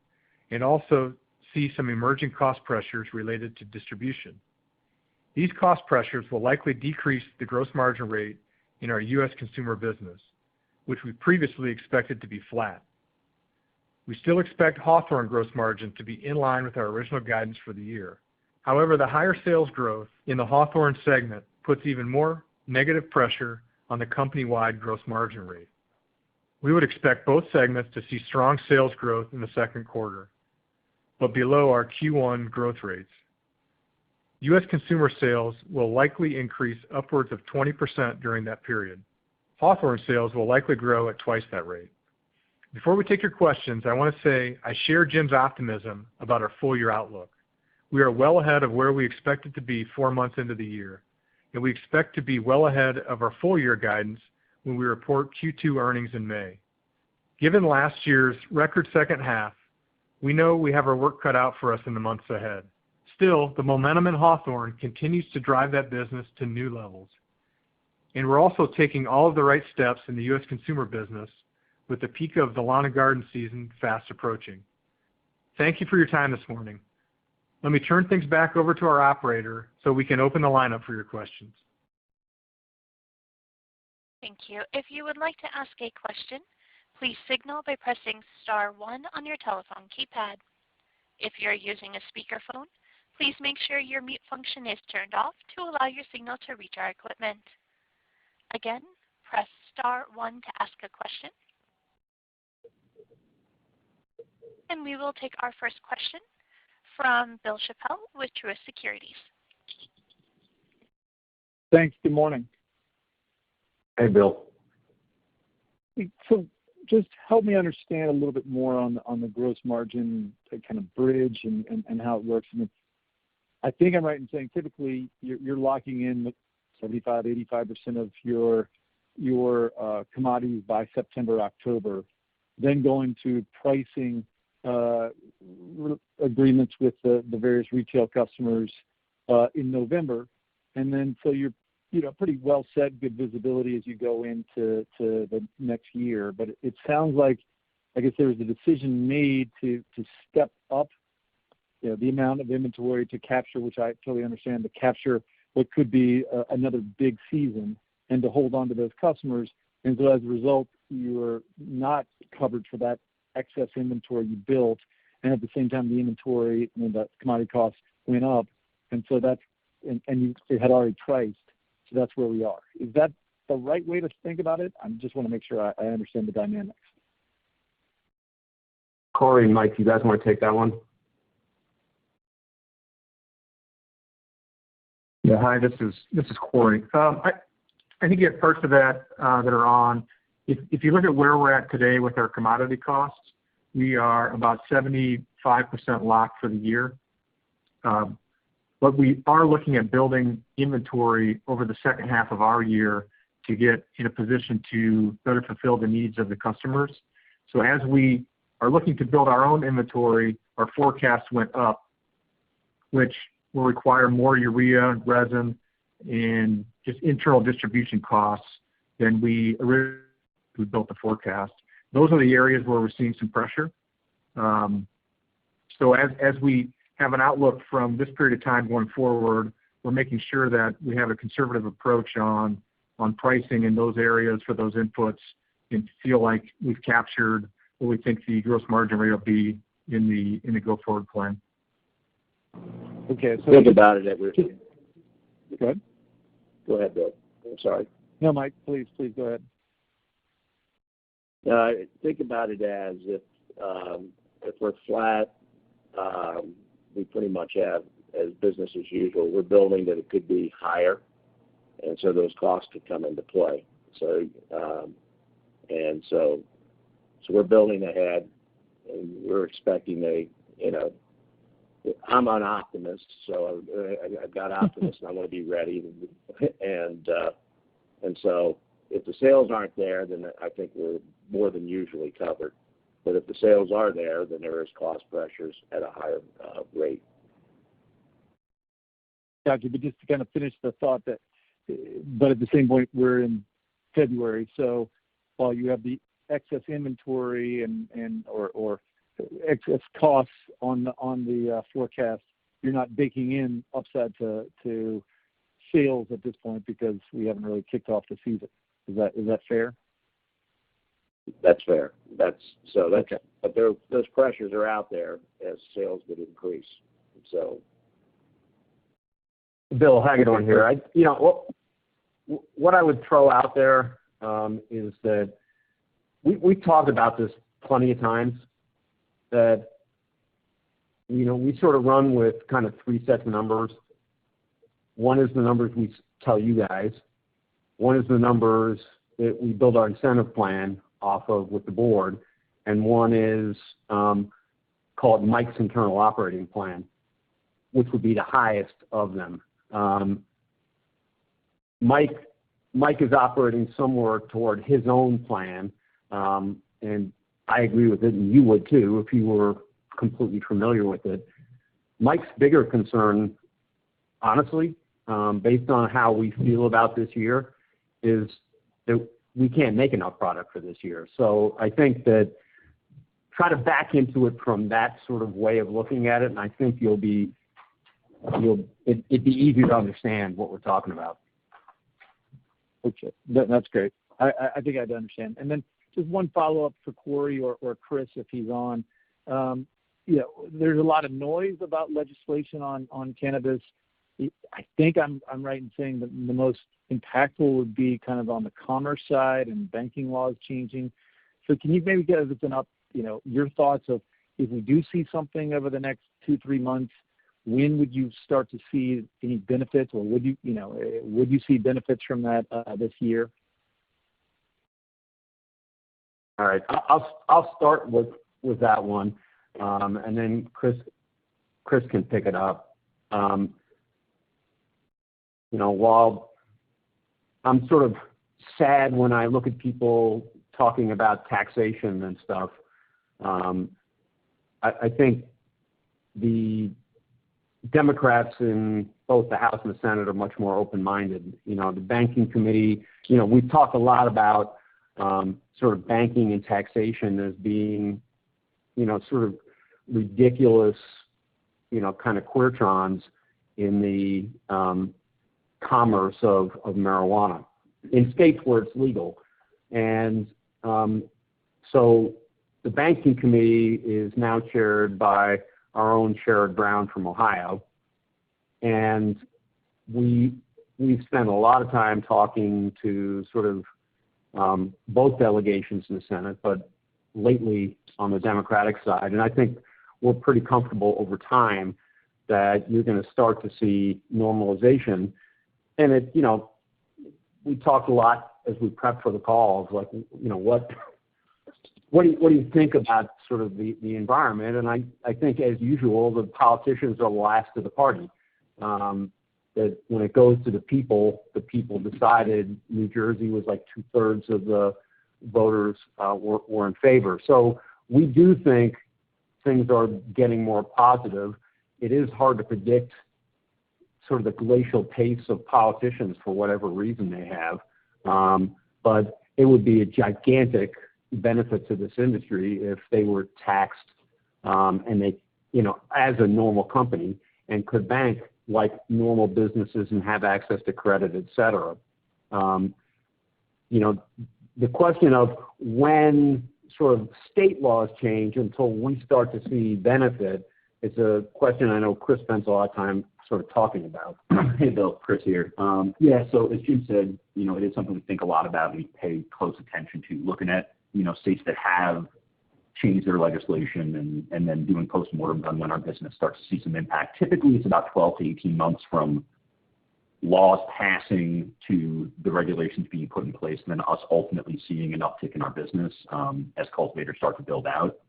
and also see some emerging cost pressures related to distribution. These cost pressures will likely decrease the gross margin rate in our U.S. consumer business, which we previously expected to be flat. We still expect Hawthorne gross margin to be in line with our original guidance for the year. However, the higher sales growth in the Hawthorne segment puts even more negative pressure on the company-wide gross margin rate. We would expect both segments to see strong sales growth in the second quarter, but below our Q1 growth rates. U.S. consumer sales will likely increase upwards of 20% during that period. Hawthorne sales will likely grow at twice that rate. Before we take your questions, I want to say I share Jim's optimism about our full year outlook. We are well ahead of where we expected to be 4 months into the year, and we expect to be well ahead of our full year guidance when we report Q2 earnings in May. Given last year's record second half, we know we have our work cut out for us in the months ahead. Still, the momentum in Hawthorne continues to drive that business to new levels. And we're also taking all of the right steps in the U.S. consumer business with the peak of the lawn and garden season fast approaching. Thank you for your time this morning. Let me turn things back over to our operator so we can open the lineup for your questions. Thank you. If you would like to ask a question, please signal by pressing *1 on your telephone keypad. If you're using a speakerphone, please make sure your mute function is turned off to allow your signal to reach our equipment. Again, press *1 to ask a question. And we will take our first question from Bill Chappell with Truist Securities. Thanks. Good morning. Hey, Bill. So just help me understand a little bit more on the gross margin kind of bridge and how it works. I mean, I think I'm right in saying typically you're locking in 75, 85% of your commodities by September, October, then going to pricing agreements with the various retail customers in November, and then so you're pretty well set, good visibility as you go into the next year. But it sounds like, I guess there was a decision made to step up, the amount of inventory to capture, which I totally understand, to capture what could be another big season, and to hold on to those customers. And so as a result, you're not covered for that excess inventory you built, and at the same time, the inventory and the commodity costs went up, and so it had already priced. So that's where we are. Is that the right way to think about it? I just want to make sure I understand the dynamics. Corey and Mike, you guys want to take that one? Yeah, hi, this is Corey. I think you have parts of that that are on. If you look at where we're at today with our commodity costs, we are about 75% locked for the year. But we are looking at building inventory over the second half of our year to get in a position to better fulfill the needs of the customers. So as we are looking to build our own inventory, our forecast went up, which will require more urea, resin, and just internal distribution costs than we originally built the forecast. Those are the areas where we're seeing some pressure. So as we have an outlook from this period of time going forward, we're making sure that we have a conservative approach on pricing in those areas for those inputs, and feel like we've captured what we think the gross margin rate will be in the go-forward plan. Okay. So think about it. Go ahead. Go ahead, Bill. I'm sorry. No, Mike, please go ahead. Think about it as if we're flat, we pretty much have as business as usual. We're building that it could be higher, and so those costs could come into play. So we're building ahead, and we're expecting I'm an optimist, so I've got optimists, and I want to be ready. And so if the sales aren't there, then I think we're more than usually covered. But if the sales are there, then there is cost pressures at a higher rate. Gotcha. But just to kind of finish the thought but at the same point, we're in February, so while you have the excess inventory or excess costs on the forecast, you're not baking in upside to sales at this point because we haven't really kicked off the season. Is that fair? That's fair. Okay. But those pressures are out there as sales would increase. So, Bill Hagedorn here. What I would throw out there is that we've talked about this plenty of times, that we sort of run with kind of three sets of numbers. One is the numbers we tell you guys. One is the numbers that we build our incentive plan off of with the board, and one is called Mike's internal operating plan, which would be the highest of them. Mike is operating somewhere toward his own plan, and I agree with it, and you would too if you were completely familiar with it. Mike's bigger concern, honestly, based on how we feel about this year, is that we can't make enough product for this year. So I think that try to back into it from that sort of way of looking at it, and I think it'd be easier to understand what we're talking about. Okay, that's great. I think I'd understand. And then just one follow-up for Corey or Chris if he's on. There's a lot of noise about legislation on cannabis. I think I'm right in saying that the most impactful would be kind of on the commerce side and banking laws changing. So can you maybe give us your thoughts of if we do see something over the next 2-3 months, when would you start to see any benefits, or would you see benefits from that this year? All right, I'll start with that one, and then Chris can pick it up. While I'm sort of sad when I look at people talking about taxation and stuff, I think the Democrats in both the House and the Senate are much more open-minded. The banking committee, we've talked a lot about sort of banking and taxation as being, sort of ridiculous, kind of quirtrons in the commerce of marijuana in states where it's legal. And so the banking committee is now chaired by our own Sherrod Brown from Ohio. And we've spent a lot of time talking to sort of both delegations in the Senate, but lately on the Democratic side. And I think we're pretty comfortable over time that you're going to start to see normalization. And we talked a lot as we prepped for the calls, like, what do you think about sort of the environment? And I think, as usual, the politicians are the last of the party. That when it goes to the people decided. New Jersey was like 2/3 of the voters were in favor. So we do think things are getting more positive. It is hard to predict sort of the glacial pace of politicians for whatever reason they have. But it would be a gigantic benefit to this industry if they were taxed and they, as a normal company and could bank like normal businesses and have access to credit, et cetera. The question of when sort of state laws change until we start to see benefit is a question I know Chris spends a lot of time sort of talking about. Hey, Bill, Chris here. So as Jim said, it is something we think a lot about and we pay close attention to, looking at, states that have changed their legislation and then doing postmortems on when our business starts to see some impact. Typically, it's about 12 to 18 months from laws passing to the regulations being put in place, and then us ultimately seeing an uptick in our business as cultivators start to build out.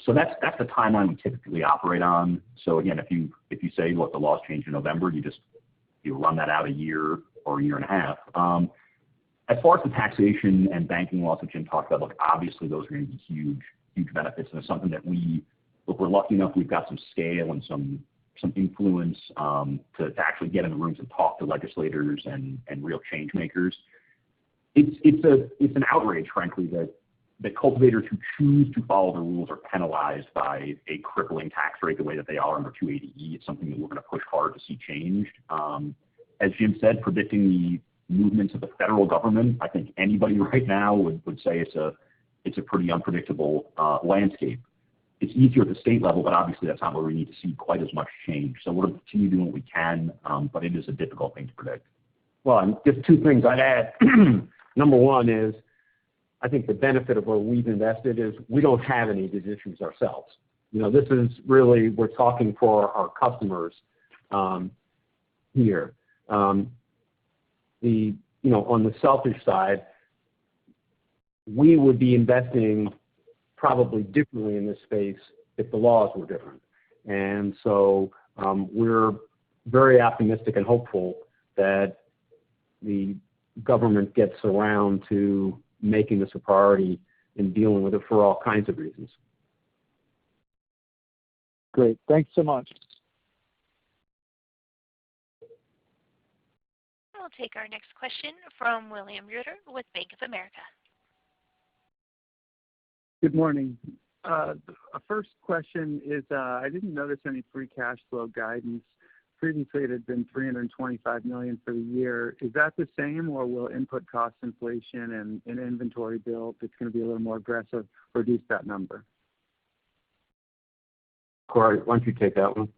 So that's the timeline we typically operate on. So again, if you say, look, the laws changed in November, you run that out a year or a year and a half. As far as the taxation and banking laws that Jim talked about, look, obviously those are going to be huge benefits, and it's something that we're lucky enough we've got some scale and some influence to actually get in the rooms and talk to legislators and real change makers. It's an outrage, frankly, that cultivators who choose to follow the rules are penalized by a crippling tax rate the way that they are under 280E. It's something that we're going to push hard to see changed. As Jim said, predicting the movements of the federal government, I think anybody right now would say it's a pretty unpredictable landscape. It's easier at the state level, but obviously that's not where we need to see quite as much change. So we're going to continue doing what we can, but it is a difficult thing to predict. Well, and just two things I'd add. Number one is, I think the benefit of where we've invested is we don't have any of these issues ourselves. This is really, we're talking for our customers here. On the selfish side, we would be investing probably differently in this space if the laws were different. And so we're very optimistic and hopeful that the government gets around to making this a priority and dealing with it for all kinds of reasons. Great. Thanks so much. We'll take our next question from William Reuter with Bank of America. Good morning. First question is, I didn't notice any free cash flow guidance. Previously, it had been $325 million for the year. Is that the same, or will input cost inflation and inventory build that's going to be a little more aggressive reduce that number? Corey, why don't you take that one?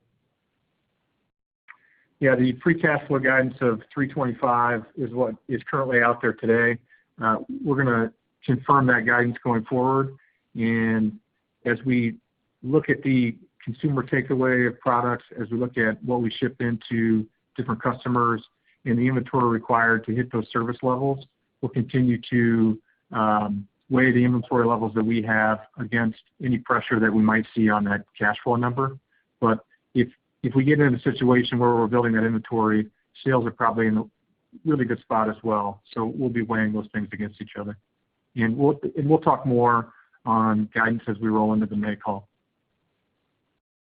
Yeah, the free cash flow guidance of 325 is what is currently out there today. We're going to confirm that guidance going forward. And as we look at the consumer takeaway of products, as we look at what we ship into different customers and the inventory required to hit those service levels, we'll continue to weigh the inventory levels that we have against any pressure that we might see on that cash flow number. But if we get in a situation where we're building that inventory, sales are probably in a really good spot as well. So we'll be weighing those things against each other. And we'll talk more on guidance as we roll into the May call.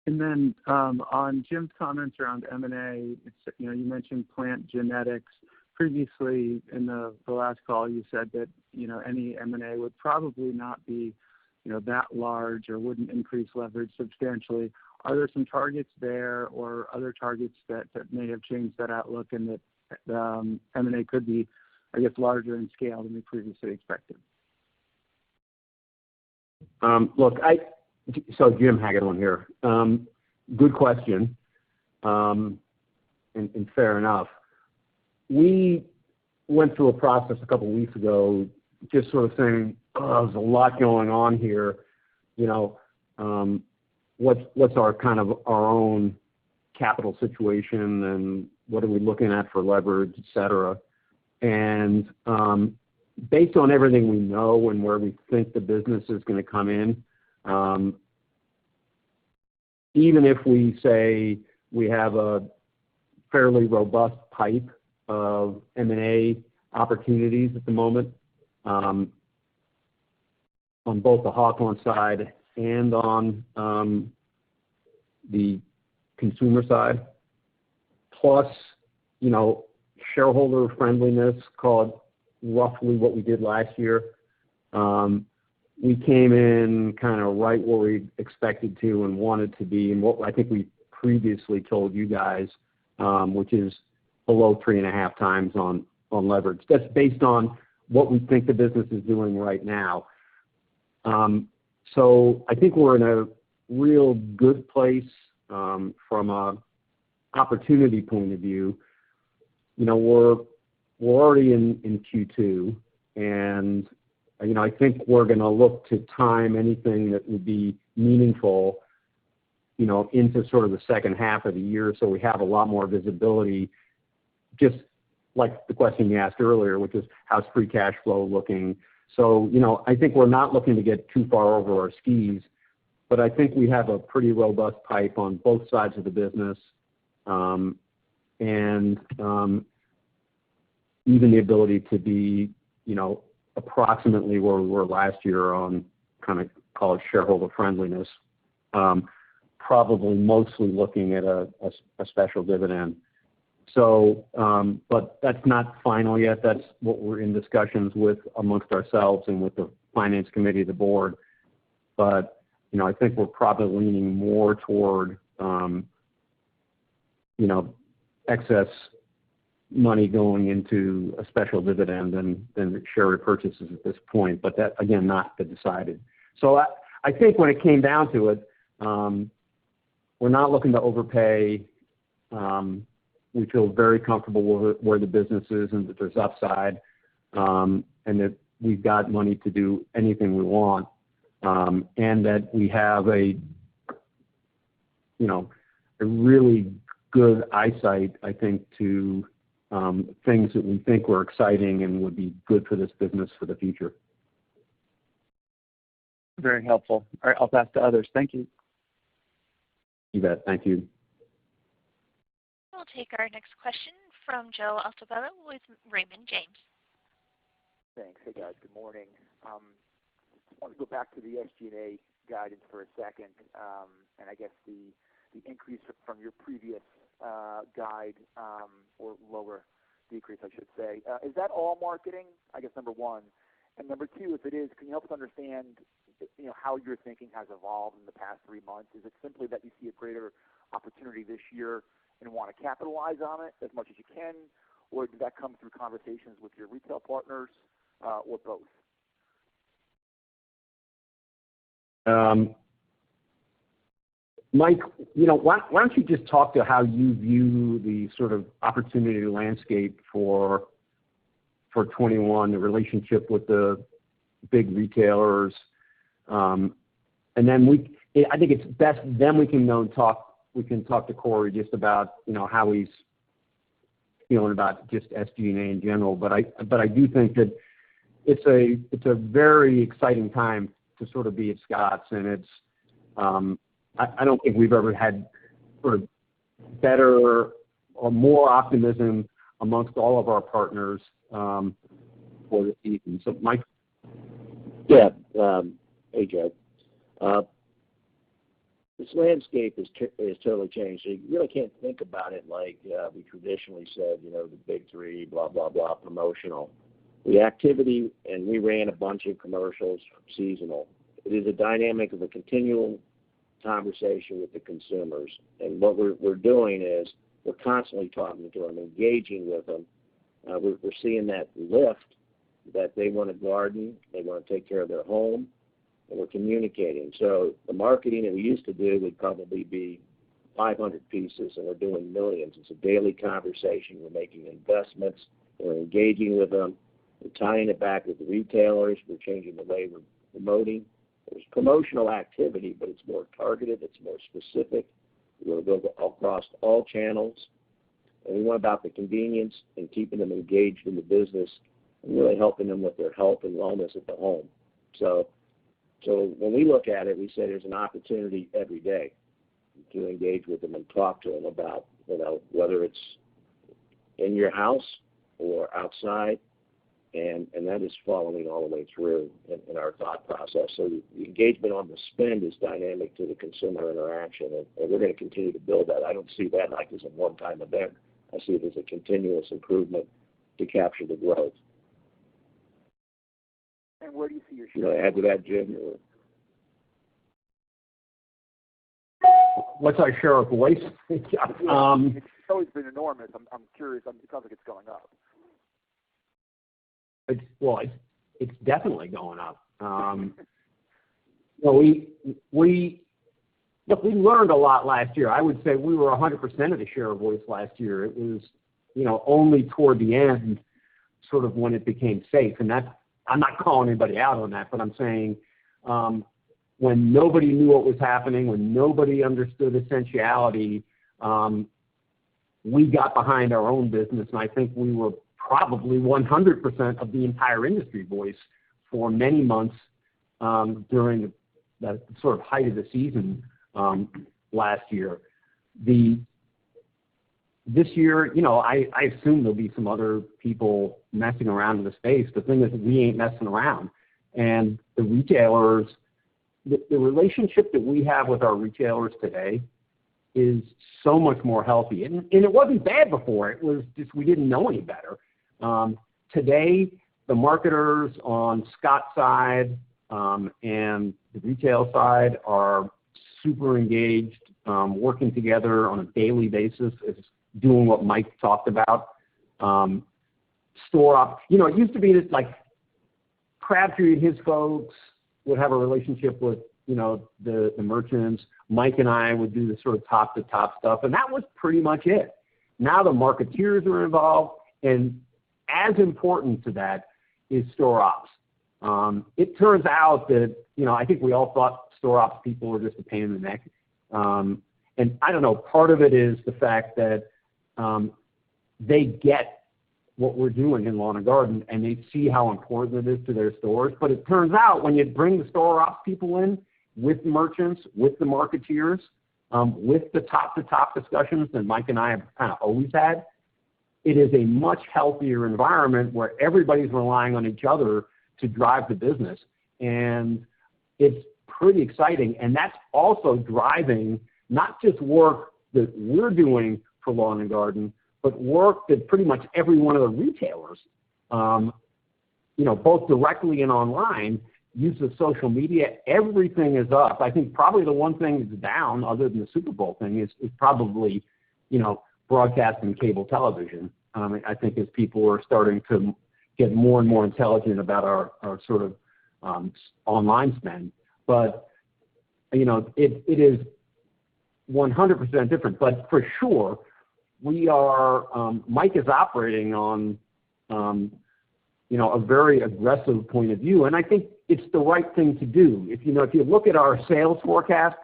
And then on Jim's comments around M&A, you mentioned plant genetics. Previously in the last call, you said that any M&A would probably not be that large or wouldn't increase leverage substantially. Are there some targets there or other targets that may have changed that outlook and that M&A could be, I guess, larger in scale than we previously expected? Look, so Jim Hagedorn here. Good question, and fair enough. We went through a process a couple of weeks ago, just sort of saying, there's a lot going on here. What's our kind of our own capital situation, and what are we looking at for leverage, et cetera. And based on everything we know and where we think the business is going to come in, even if we say we have a fairly robust pipe of M&A opportunities at the moment, on both the Hawthorne side and on the consumer side, plus, shareholder friendliness, call it roughly what we did last year. We came in kind of right where we expected to and wanted to be, and what I think we previously told you guys, which is below 3.5 times on leverage. That's based on what we think the business is doing right now. So I think we're in a real good place from a opportunity point of view. We're already in Q2, and I think we're going to look to time anything that would be meaningful, into sort of the second half of the year, so we have a lot more visibility. Just like the question you asked earlier, which is how's free cash flow looking. So I think we're not looking to get too far over our skis, but I think we have a pretty robust pipe on both sides of the business, and even the ability to be, approximately where we were last year on kind of call it shareholder friendliness, probably mostly looking at a special dividend. So, but that's not final yet. That's what we're in discussions with amongst ourselves and with the finance committee of the board. But, I think we're probably leaning more toward, excess money going into a special dividend than share repurchases at this point. But that, again, not decided. So I think when it came down to it, we're not looking to overpay. We feel very comfortable where the business is and that there's upside, and that we've got money to do anything we want, and that we have a really good eyesight, I think, to things that we think were exciting and would be good for this business for the future. Very helpful. All right, I'll pass to others. Thank you. You bet. Thank you. We'll take our next question from Joe Altobello with Raymond James. Thanks. Hey, guys. Good morning. I want to go back to the SG&A guidance for a second, and I guess the increase from your previous guide, or lower decrease, I should say. Is that all marketing? I guess number one. And number two, if it is, can you help us understand, how your thinking has evolved in the past 3 months? Is it simply that you see a greater opportunity this year and want to capitalize on it as much as you can, or did that come through conversations with your retail partners, or both? Mike, why don't you just talk to how you view the sort of opportunity landscape for 21, the relationship with the big retailers, and then I think it's best then we can talk to Corey just about how he's feeling about just SG&A in general. But I do think that it's a very exciting time to sort of be at Scotts, and it's I don't think we've ever had sort of better or more optimism amongst all of our partners for the season. So, Mike? Yeah. Hey, Joe. this landscape is totally changed. So you really can't think about it like we traditionally said, the big three, blah, blah, blah, promotional. The activity, and we ran a bunch of commercials, seasonal. It is a dynamic of a continual conversation with the consumers. And what we're doing is we're constantly talking to them, engaging with them. We're seeing that lift that they want to garden, they want to take care of their home, and we're communicating. So the marketing that we used to do would probably be 500 pieces, and we're doing millions. It's a daily conversation. We're making investments. We're engaging with them. We're tying it back with the retailers. We're changing the way we're promoting. There's promotional activity, but it's more targeted. It's more specific. We're going to go across all channels. And we want about the convenience and keeping them engaged in the business and really helping them with their health and wellness at the home. So when we look at it, we say there's an opportunity every day to engage with them and talk to them about, whether it's in your house or outside, and that is following all the way through in our thought process. So the engagement on the spend is dynamic to the consumer interaction, and we're going to continue to build that. I don't see that like as a one-time event. I see it as a continuous improvement to capture the growth. And where do you see your share? You want to add to that, Jim? What's our share of voice? It's always been enormous. I'm curious. It sounds like it's going up. It's definitely going up. We learned a lot last year. I would say we were 100% of the share of voice last year. It was, only toward the end, sort of when it became safe. And I'm not calling anybody out on that, but I'm saying when nobody knew what was happening, when nobody understood essentiality, we got behind our own business, and I think we were probably 100% of the entire industry voice for many months during the sort of height of the season last year. This year, I assume there'll be some other people messing around in the space. The thing is, we ain't messing around. And the retailers, the relationship that we have with our retailers today is so much more healthy. And it wasn't bad before. It was just we didn't know any better. Today, the marketers on Scott's side and the retail side are super engaged, working together on a daily basis, doing what Mike talked about. Store up. It used to be that like Crabtree and his folks would have a relationship with, the merchants. Mike and I would do the sort of top-to-top stuff, and that was pretty much it. Now the marketeers are involved, and as important to that is store ops. It turns out that, I think we all thought store ops people were just a pain in the neck. And I don't know, part of it is the fact that they get what we're doing in lawn and garden, and they see how important it is to their stores. But it turns out when you bring the store ops people in with merchants, with the marketeers, with the top-to-top discussions that Mike and I have kind of always had, it is a much healthier environment where everybody's relying on each other to drive the business. And it's pretty exciting. And that's also driving not just work that we're doing for lawn and garden, but work that pretty much every one of the retailers, both directly and online, uses social media. Everything is up. I think probably the one thing that's down, other than the Super Bowl thing, is probably, broadcast and cable television. I think as people are starting to get more and more intelligent about our sort of online spend. But, it is 100% different. But for sure, we are, Mike is operating on, a very aggressive point of view. And I think it's the right thing to do. If you look at our sales forecast,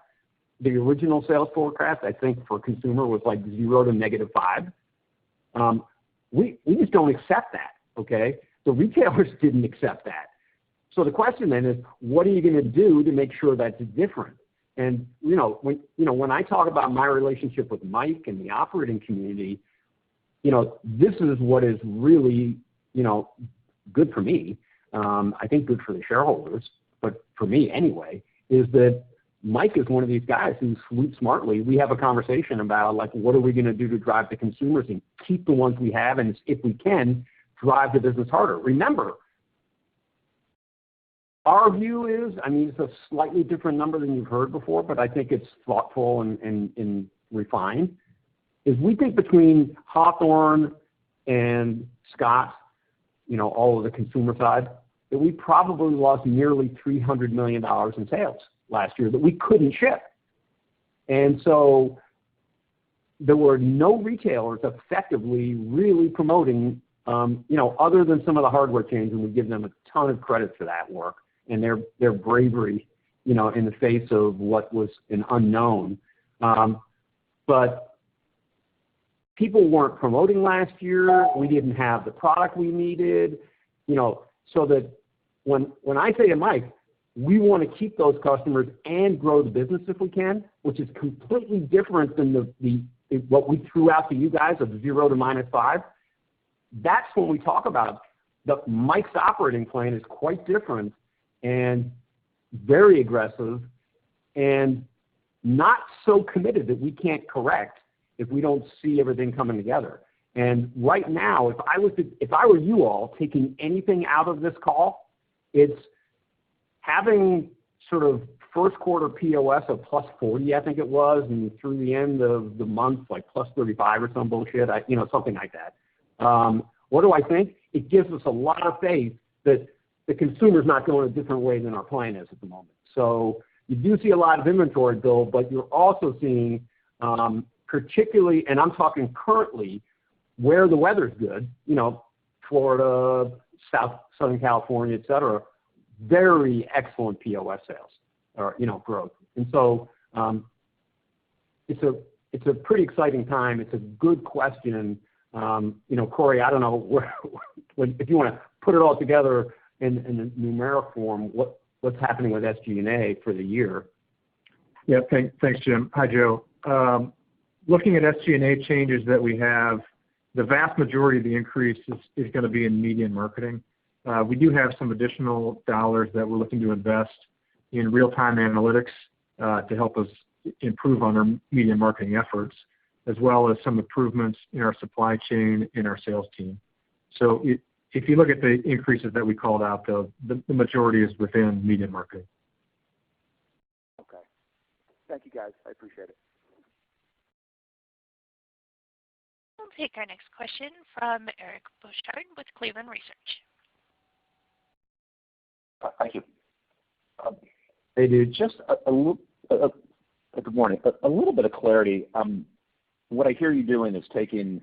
the original sales forecast, I think for consumer was like 0 to -5. We just don't accept that, okay? The retailers didn't accept that. So the question then is, what are you going to do to make sure that's different? And, when I talk about my relationship with Mike and the operating community, this is what is really, good for me. I think good for the shareholders, but for me anyway, is that Mike is one of these guys who sleeps smartly. We have a conversation about, like, what are we going to do to drive the consumers and keep the ones we have, and if we can, drive the business harder. Remember, our view is, I mean, it's a slightly different number than you've heard before, but I think it's thoughtful and refined, is we think between Hawthorne and Scott, you know, all of the consumer side, that we probably lost nearly $300 million in sales last year that we couldn't ship. And so there were no retailers effectively really promoting, you know, other than some of the hardware chains, and we give them a ton of credit for that work and their bravery, you know, in the face of what was an unknown. But people weren't promoting last year. We didn't have the product we needed, you know, so that when I say to Mike, we want to keep those customers and grow the business if we can, which is completely different than what we threw out to you guys of 0 to -5. That's when we talk about Mike's operating plan is quite different and very aggressive and not so committed that we can't correct if we don't see everything coming together. And right now, if I were you all taking anything out of this call, it's having sort of first quarter POS of +40, I think it was, and through the end of the month, like +35 or some bullshit, you know, something like that. What do I think? It gives us a lot of faith that the consumer's not going a different way than our plan is at the moment. So you do see a lot of inventory build, but you're also seeing, particularly, and I'm talking currently, where the weather's good, you know, Florida, Southern California, et cetera, very excellent POS sales or, you know, growth. And so it's a pretty exciting time. It's a good question. You know, Corey, I don't know if you want to put it all together in a numeric form, what's happening with SG&A for the year. Yeah, thanks, Jim. Hi, Joe. Looking at SG&A changes that we have, the vast majority of the increase is going to be in media and marketing. We do have some additional dollars that we're looking to invest in real-time analytics to help us improve on our media and marketing efforts, as well as some improvements in our supply chain and our sales team. So if you look at the increases that we called out, though, the majority is within media and marketing. Okay. Thank you, guys. I appreciate it. We'll take our next question from Eric Bouchard with Cleveland Research. Thank you. Hey, dude. Just good morning. A little bit of clarity. What I hear you doing is taking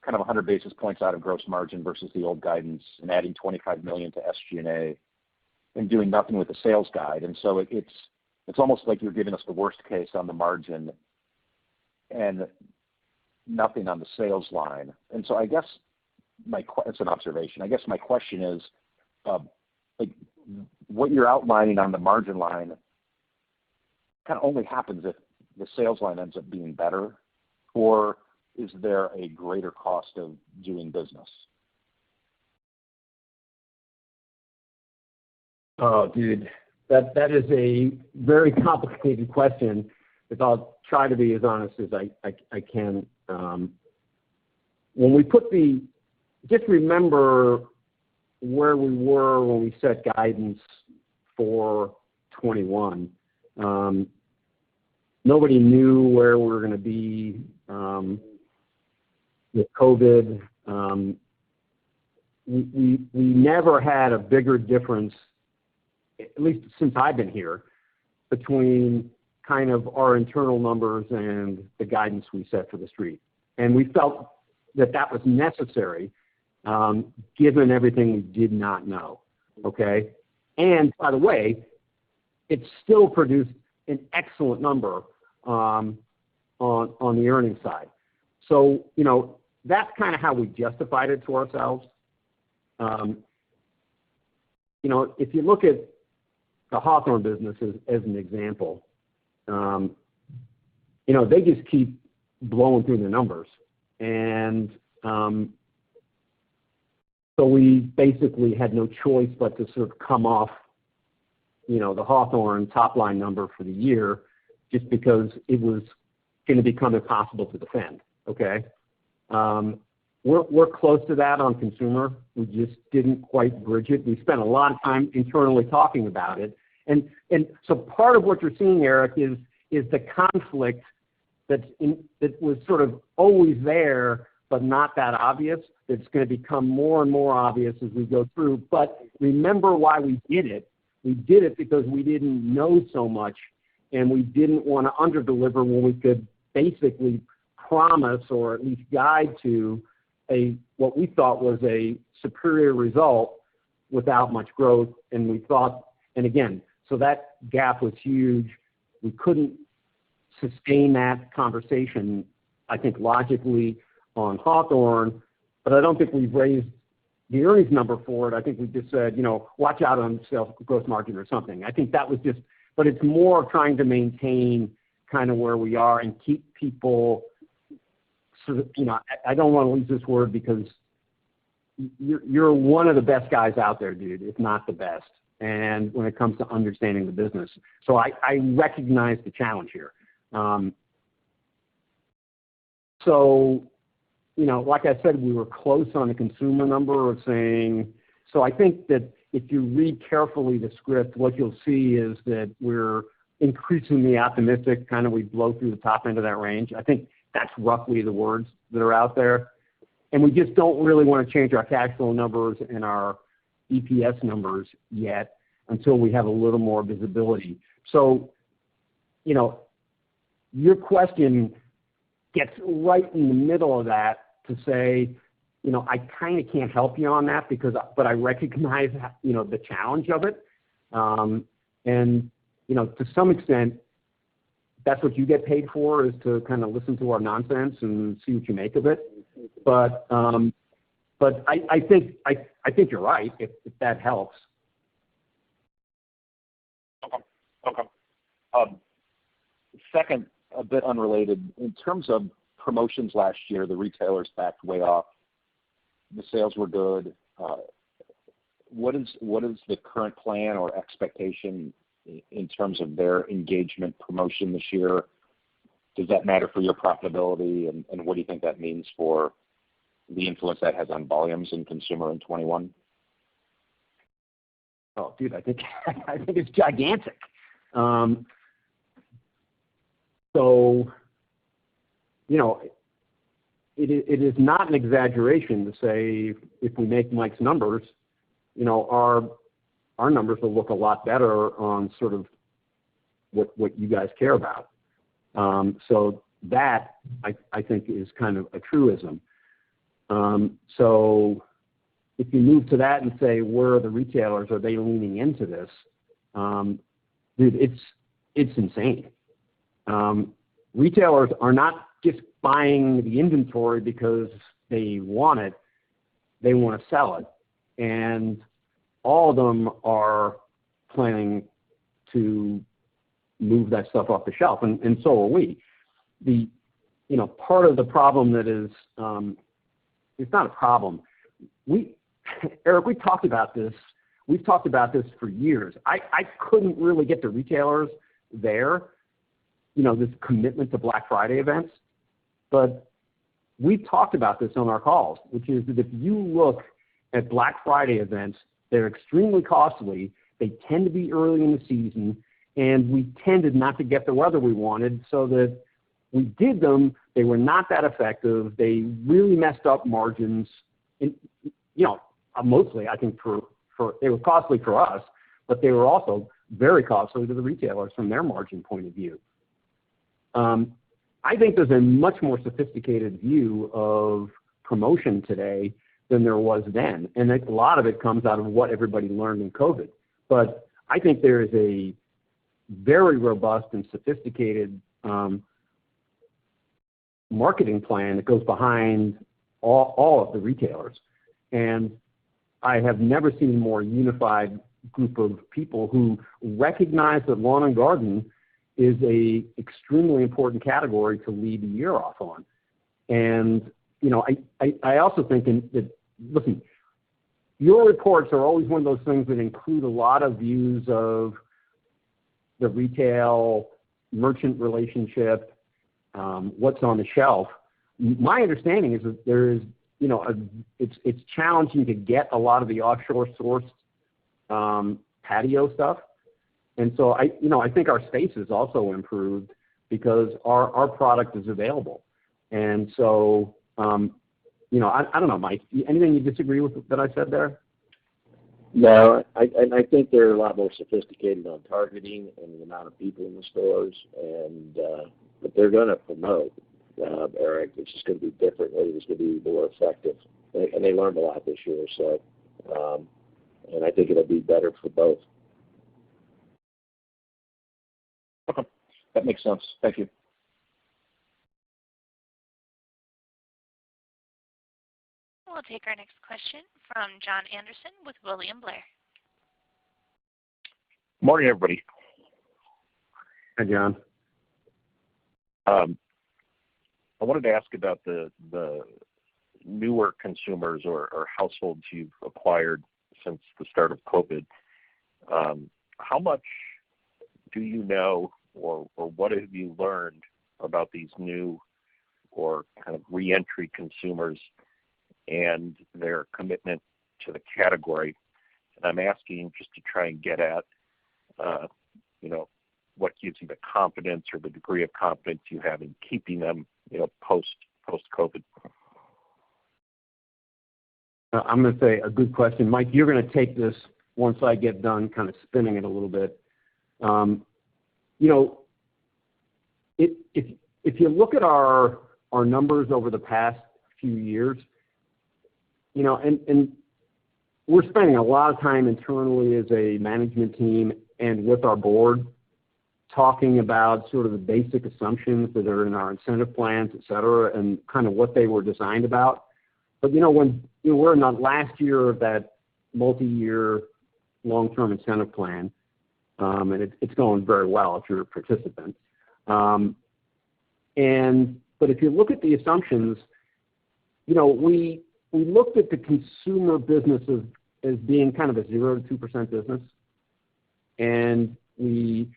kind of 100 basis points out of gross margin versus the old guidance and adding $25 million to SG&A and doing nothing with the sales guide. And so it's almost like you're giving us the worst case on the margin and nothing on the sales line. And so I guess it's an observation. I guess my question is, like, what you're outlining on the margin line kind of only happens if the sales line ends up being better, or is there a greater cost of doing business? Oh, dude, that is a very complicated question. If I'll try to be as honest as I can. When we just remember where we were when we set guidance for 21. Nobody knew where we were going to be with COVID. We never had a bigger difference, at least since I've been here, between kind of our internal numbers and the guidance we set for the street. And we felt that was necessary, given everything we did not know, okay? And, by the way, it still produced an excellent number on the earnings side. So, you know, that's kind of how we justified it to ourselves. You know, if you look at the Hawthorne business as an example, you know, they just keep blowing through the numbers. And so we basically had no choice but to sort of come off the Hawthorne top-line number for the year just because it was going to become impossible to defend, okay? We're close to that on consumer. We just didn't quite bridge it. We spent a lot of time internally talking about it. And so part of what you're seeing, Eric, is the conflict that was sort of always there but not that obvious. It's going to become more and more obvious as we go through. But remember why we did it. We did it because we didn't know so much, and we didn't want to underdeliver when we could basically promise or at least guide to what we thought was a superior result without much growth. And we thought, and again, so that gap was huge. We couldn't sustain that conversation, I think, logically on Hawthorne, but I don't think we've raised the earnings number for it. I think we just said, watch out on sales gross margin or something. I think that was just, but it's more trying to maintain kind of where we are and keep people, I don't want to use this word because you're one of the best guys out there, dude, if not the best. And when it comes to understanding the business. So I recognize the challenge here. Like I said, we were close on the consumer number of saying, so I think that if you read carefully the script, what you'll see is that we're increasingly optimistic, kind of we blow through the top end of that range. I think that's roughly the words that are out there. And we just don't really want to change our cash flow numbers and our EPS numbers yet until we have a little more visibility. So, your question gets right in the middle of that to say, I kind of can't help you on that but I recognize, the challenge of it. To some extent, that's what you get paid for, is to kind of listen to our nonsense and see what you make of it. But I think you're right, if that helps. Okay. Second, a bit unrelated, in terms of promotions last year, the retailers backed way off. The sales were good. What is the current plan or expectation in terms of their engagement promotion this year? Does that matter for your profitability, and what do you think that means for the influence that has on volumes in consumer in 21? Oh, dude, I think it's gigantic. It is not an exaggeration to say if we make Mike's numbers, our numbers will look a lot better on sort of what you guys care about. So that I think is kind of a truism. So if you move to that and say, where are the retailers? Are they leaning into this? Dude, it's insane. Retailers are not just buying the inventory because they want it. They want to sell it. And all of them are planning to move that stuff off the shelf, and so are we. Part of the problem that is, it's not a problem. Eric, we talked about this. We've talked about this for years. I couldn't really get the retailers there, this commitment to Black Friday events. But we've talked about this on our calls, which is that if you look at Black Friday events, they're extremely costly. They tend to be early in the season, and we tended not to get the weather we wanted, so that we did them. They were not that effective. They really messed up margins. And, mostly, I think, for they were costly for us, but they were also very costly to the retailers from their margin point of view. I think there's a much more sophisticated view of promotion today than there was then, and a lot of it comes out of what everybody learned in COVID. But I think there is a very robust and sophisticated marketing plan that goes behind all of the retailers. And I have never seen a more unified group of people who recognize that lawn and garden is a extremely important category to lead the year off on. And, I also think that, listen, your reports are always one of those things that include a lot of views of the retail merchant relationship, what's on the shelf. My understanding is that there is, it's challenging to get a lot of the offshore sourced patio stuff. And so I think our space has also improved because our product is available. And so, I don't know, Mike, anything you disagree with that I said there? No, I think they're a lot more sophisticated on targeting and the amount of people in the stores, and but they're going to promote, Eric. It's just going to be differently. It's going to be more effective, and they learned a lot this year. So, and I think it'll be better for both. Okay, that makes sense. Thank you. We'll take our next question from John Anderson with William Blair. Morning, everybody. Hi, John. I wanted to ask about the newer consumers or households you've acquired since the start of COVID. How much do you know, or what have you learned about these new or kind of re-entry consumers and their commitment to the category? And I'm asking just to try and get at, what gives you the confidence or the degree of confidence you have in keeping them, post-COVID. I'm going to say a good question. Mike, you're going to take this once I get done kind of spinning it a little bit. If you look at our numbers over the past few years, and we're spending a lot of time internally as a management team and with our board talking about sort of the basic assumptions that are in our incentive plans, et cetera, and kind of what they were designed about. But, when we're in the last year of that multi-year long-term incentive plan, and it's going very well if you're a participant. But if you look at the assumptions, we looked at the consumer businesses as being kind of a 0 to 2% business, and we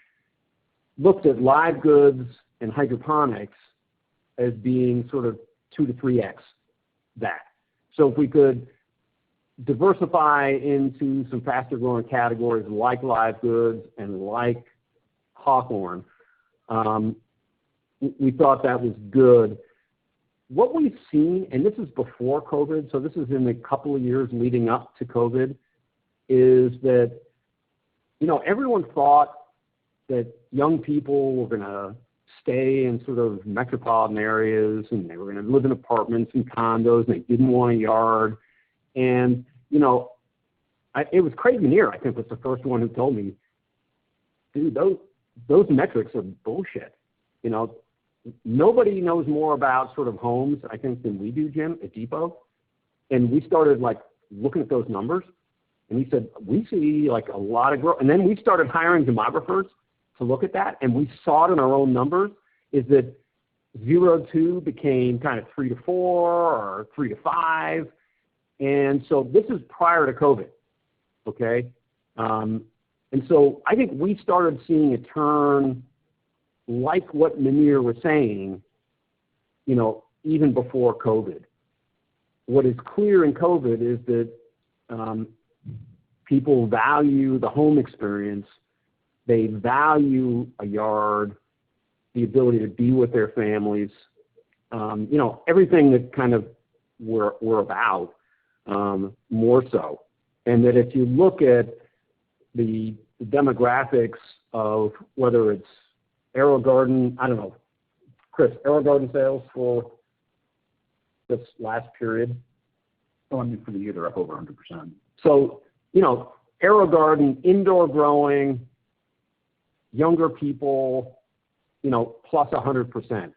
looked at live goods and hydroponics as being sort of 2 to 3x that. So if we could diversify into some faster growing categories like live goods and like Hawthorne, we thought that was good. What we've seen, and this is before COVID, so this is in the couple of years leading up to COVID, is that, everyone thought that young people were going to stay in sort of metropolitan areas and they were going to live in apartments and condos and they didn't want a yard. And, it was Craig Manier, I think, was the first one who told me, dude, those metrics are bullshit. Nobody knows more about sort of homes, I think, than we do, Jim, at Depot. And we started looking at those numbers, and we said, we see a lot of growth. And then we started hiring demographers to look at that, and we saw it in our own numbers, is that 0 to 2 became kind of 3 to 4 or 3 to 5. And so this is prior to COVID, okay? And so I think we started seeing a turn like what Manier was saying, even before COVID. What is clear in COVID is that people value the home experience. They value a yard, the ability to be with their families, everything that kind of we're about, more so. And that if you look at the demographics of whether it's AeroGarden, I don't know, Chris, AeroGarden sales for this last period? For the year, they're up over 100%. So, AeroGarden, indoor growing, younger people, plus 100%.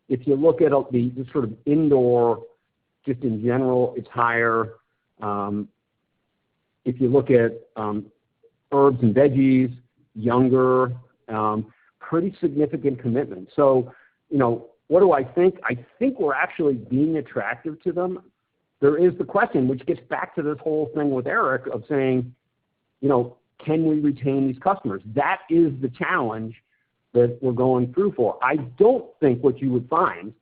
If you look at the sort of indoor, just in general, it's higher. If you look at herbs and veggies, younger, pretty significant commitment. So, what do I think? I think we're actually being attractive to them. There is the question, which gets back to this whole thing with Eric of saying, can we retain these customers? That is the challenge that we're going through for. I don't think what you would find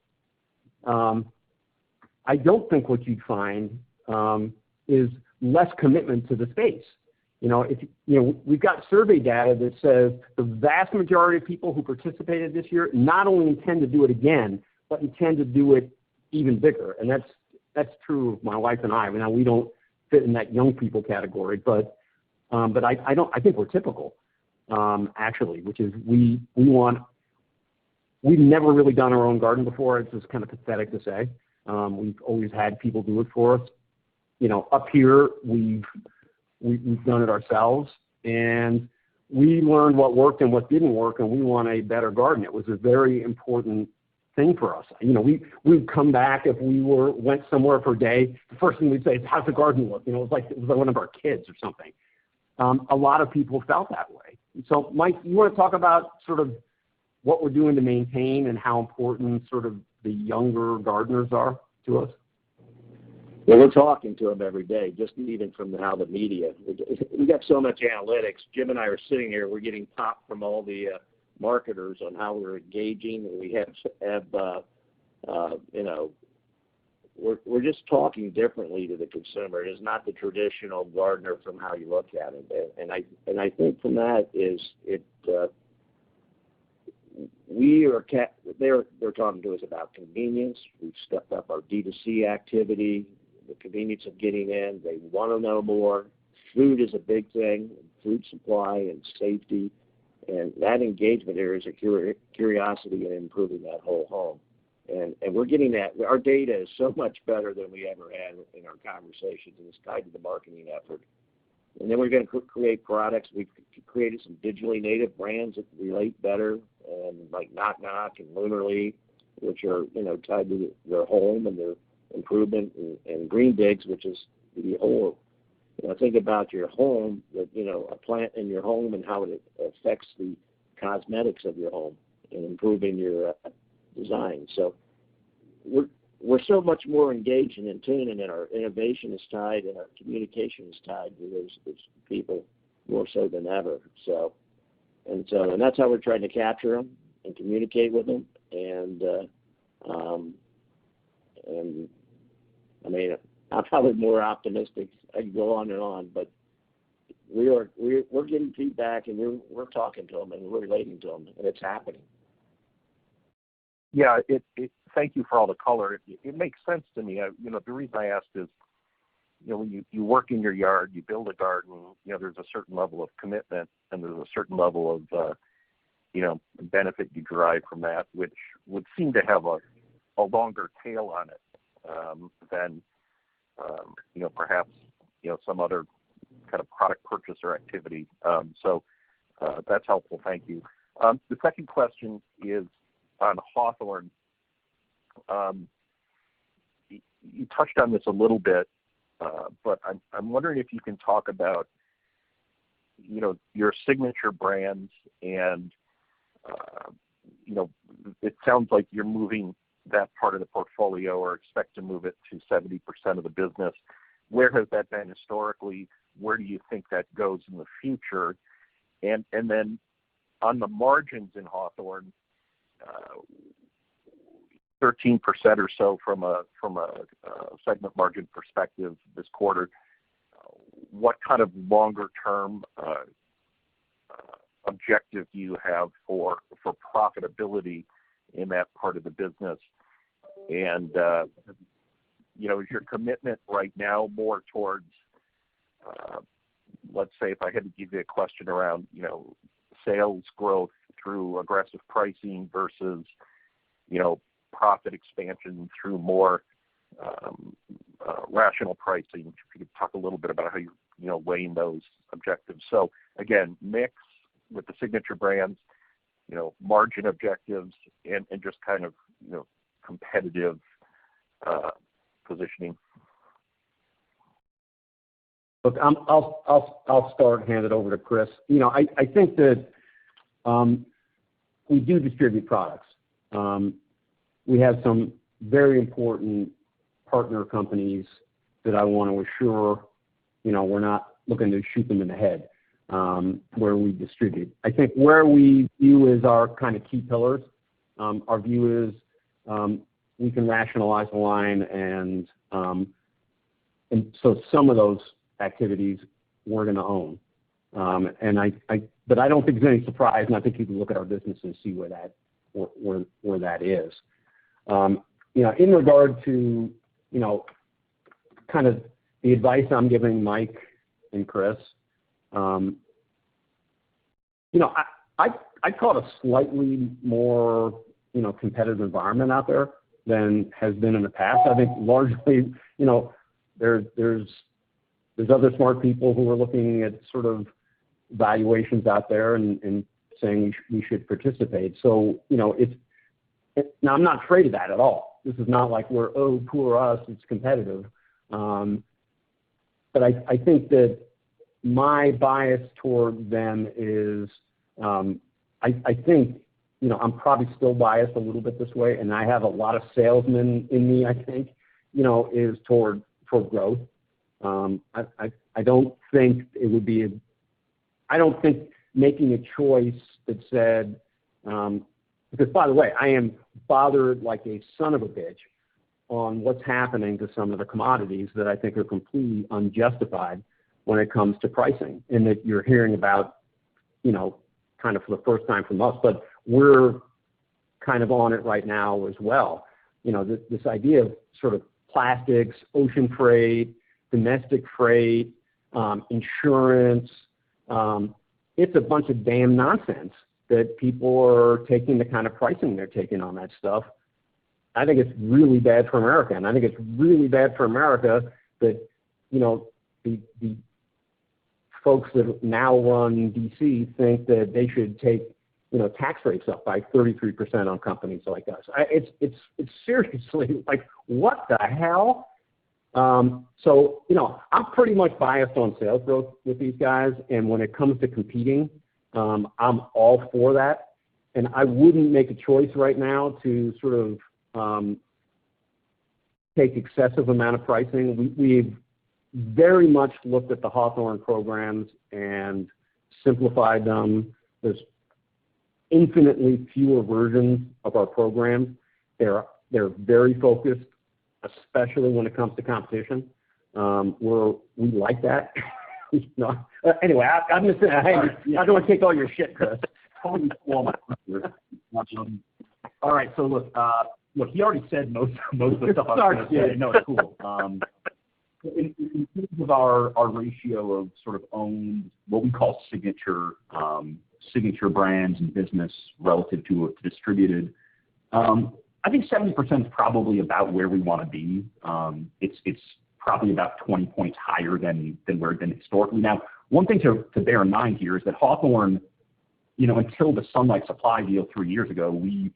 is less commitment to the space. We've got survey data that says the vast majority of people who participated this year not only intend to do it again, but intend to do it even bigger. And that's true of my wife and I. Now we don't fit in that young people category, but I think we're typical, actually, which is we've never really done our own garden before. It's just kind of pathetic to say. We've always had people do it for us. Up here we've done it ourselves, and we learned what worked and what didn't work, and we want a better garden. It was a very important thing for us. We'd come back if we went somewhere for a day. The first thing we'd say is, "How's the garden look?" It was like one of our kids or something. A lot of people felt that way. So, Mike, you want to talk about sort of what we're doing to maintain and how important sort of the younger gardeners are to us? Well, we're talking to them every day, just even from how the media. We got so much analytics. Jim and I are sitting here. We're getting popped from all the marketers on how we're engaging. We have we're just talking differently to the consumer. It is not the traditional gardener from how you look at it. And I think from that is they're talking to us about convenience. We've stepped up our D2C activity, the convenience of getting in. They want to know more. Food is a big thing, food supply and safety. And that engagement there is a curiosity in improving that whole home. And we're getting that. Our data is so much better than we ever had in our conversations, and it's tied to the marketing effort. And then we're going to create products. We've created some digitally native brands that relate better, like Knock Knock and Lunar, which are tied to their home and their improvement, and Green Digs, which is the whole. Think about your home, a plant in your home and how it affects the cosmetics of your home and improving your design. So we're so much more engaged and in tune, and our innovation is tied and our communication is tied to those people more so than ever. And that's how we're trying to capture them and communicate with them. And I mean, I'm probably more optimistic. I can go on and on, but we're getting feedback, and we're talking to them, and we're relating to them, and it's happening. Yeah, thank you for all the color. It makes sense to me. The reason I asked is, when you work in your yard, you build a garden, there's a certain level of commitment, and there's a certain level of, benefit you derive from that, which would seem to have a longer tail on it than, perhaps, some other kind of product purchase or activity. So that's helpful. Thank you. The second question is on Hawthorne. You touched on this a little bit, but I'm wondering if you can talk about, your signature brands, and, it sounds like you're moving that part of the portfolio, or expect to move it to 70% of the business. Where has that been historically? Where do you think that goes in the future? And then on the margins in Hawthorne, 13% or so from a segment margin perspective this quarter. What kind of longer term objective do you have for profitability in that part of the business? And is your commitment right now more towards, let's say, if I had to give you a question around, sales growth through aggressive pricing versus, profit expansion through more rational pricing? If you could talk a little bit about how you're weighing those objectives. So again, mix with the signature brands, margin objectives, and just kind of competitive positioning. Look, I'll start and hand it over to Chris. I think that we do distribute products. We have some very important partner companies that I want to assure, we're not looking to shoot them in the head. where we distribute. I think where we view as our kind of key pillars, our view is we can rationalize the line, and so some of those activities we're going to own. But I don't think there's any surprise, and I think you can look at our business and see where that is. In regard to kind of the advice I'm giving Mike and Chris, I call it a slightly more competitive environment out there than has been in the past. I think largely, there's other smart people who are looking at sort of valuations out there and saying we should participate. So, now I'm not afraid of that at all. This is not like we're, oh, poor us, it's competitive. But I think that my bias toward them is, I think, I'm probably still biased a little bit this way, and I have a lot of salesmen in me, I think, is toward growth. I don't think it would be I don't think making a choice that said, because by the way, I am bothered like a son of a bitch on what's happening to some of the commodities that I think are completely unjustified when it comes to pricing, and that you're hearing about, kind of for the first time from us, but we're kind of on it right now as well. This idea of sort of plastics, ocean freight, domestic freight, insurance, it's a bunch of damn nonsense that people are taking the kind of pricing they're taking on that stuff. I think it's really bad for America, and I think it's really bad for America that, the folks that now run D.C. think that they should take, tax rates up by 33% on companies like us. It's seriously like, what the hell? So, I'm pretty much biased on sales growth with these guys, and when it comes to competing, I'm all for that. And I wouldn't make a choice right now to sort of take excessive amount of pricing. We've very much looked at the Hawthorne programs and simplified them. There's infinitely fewer versions of our programs. They're very focused, especially when it comes to competition. We like that. Anyway, I'm just saying, I don't want to take all your shit, Chris. All right, so look, he already said most of the stuff I was going to say. No, it's cool. In terms of our ratio of sort of owned, what we call signature brands and business relative to distributed, I think 70% is probably about where we want to be. It's probably about 20 points higher than where it's been historically. Now, one thing to bear in mind here is that Hawthorne, until the Sunlight Supply deal 3 years ago, we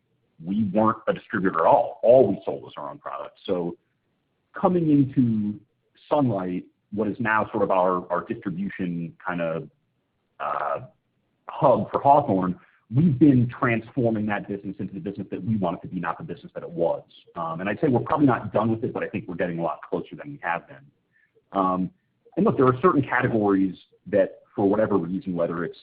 weren't a distributor at all. All we sold was our own product. So coming into Sunlight, what is now sort of our distribution kind of hub for Hawthorne, we've been transforming that business into the business that we want it to be, not the business that it was. And I'd say we're probably not done with it, but I think we're getting a lot closer than we have been. And look, there are certain categories that, for whatever reason, whether it's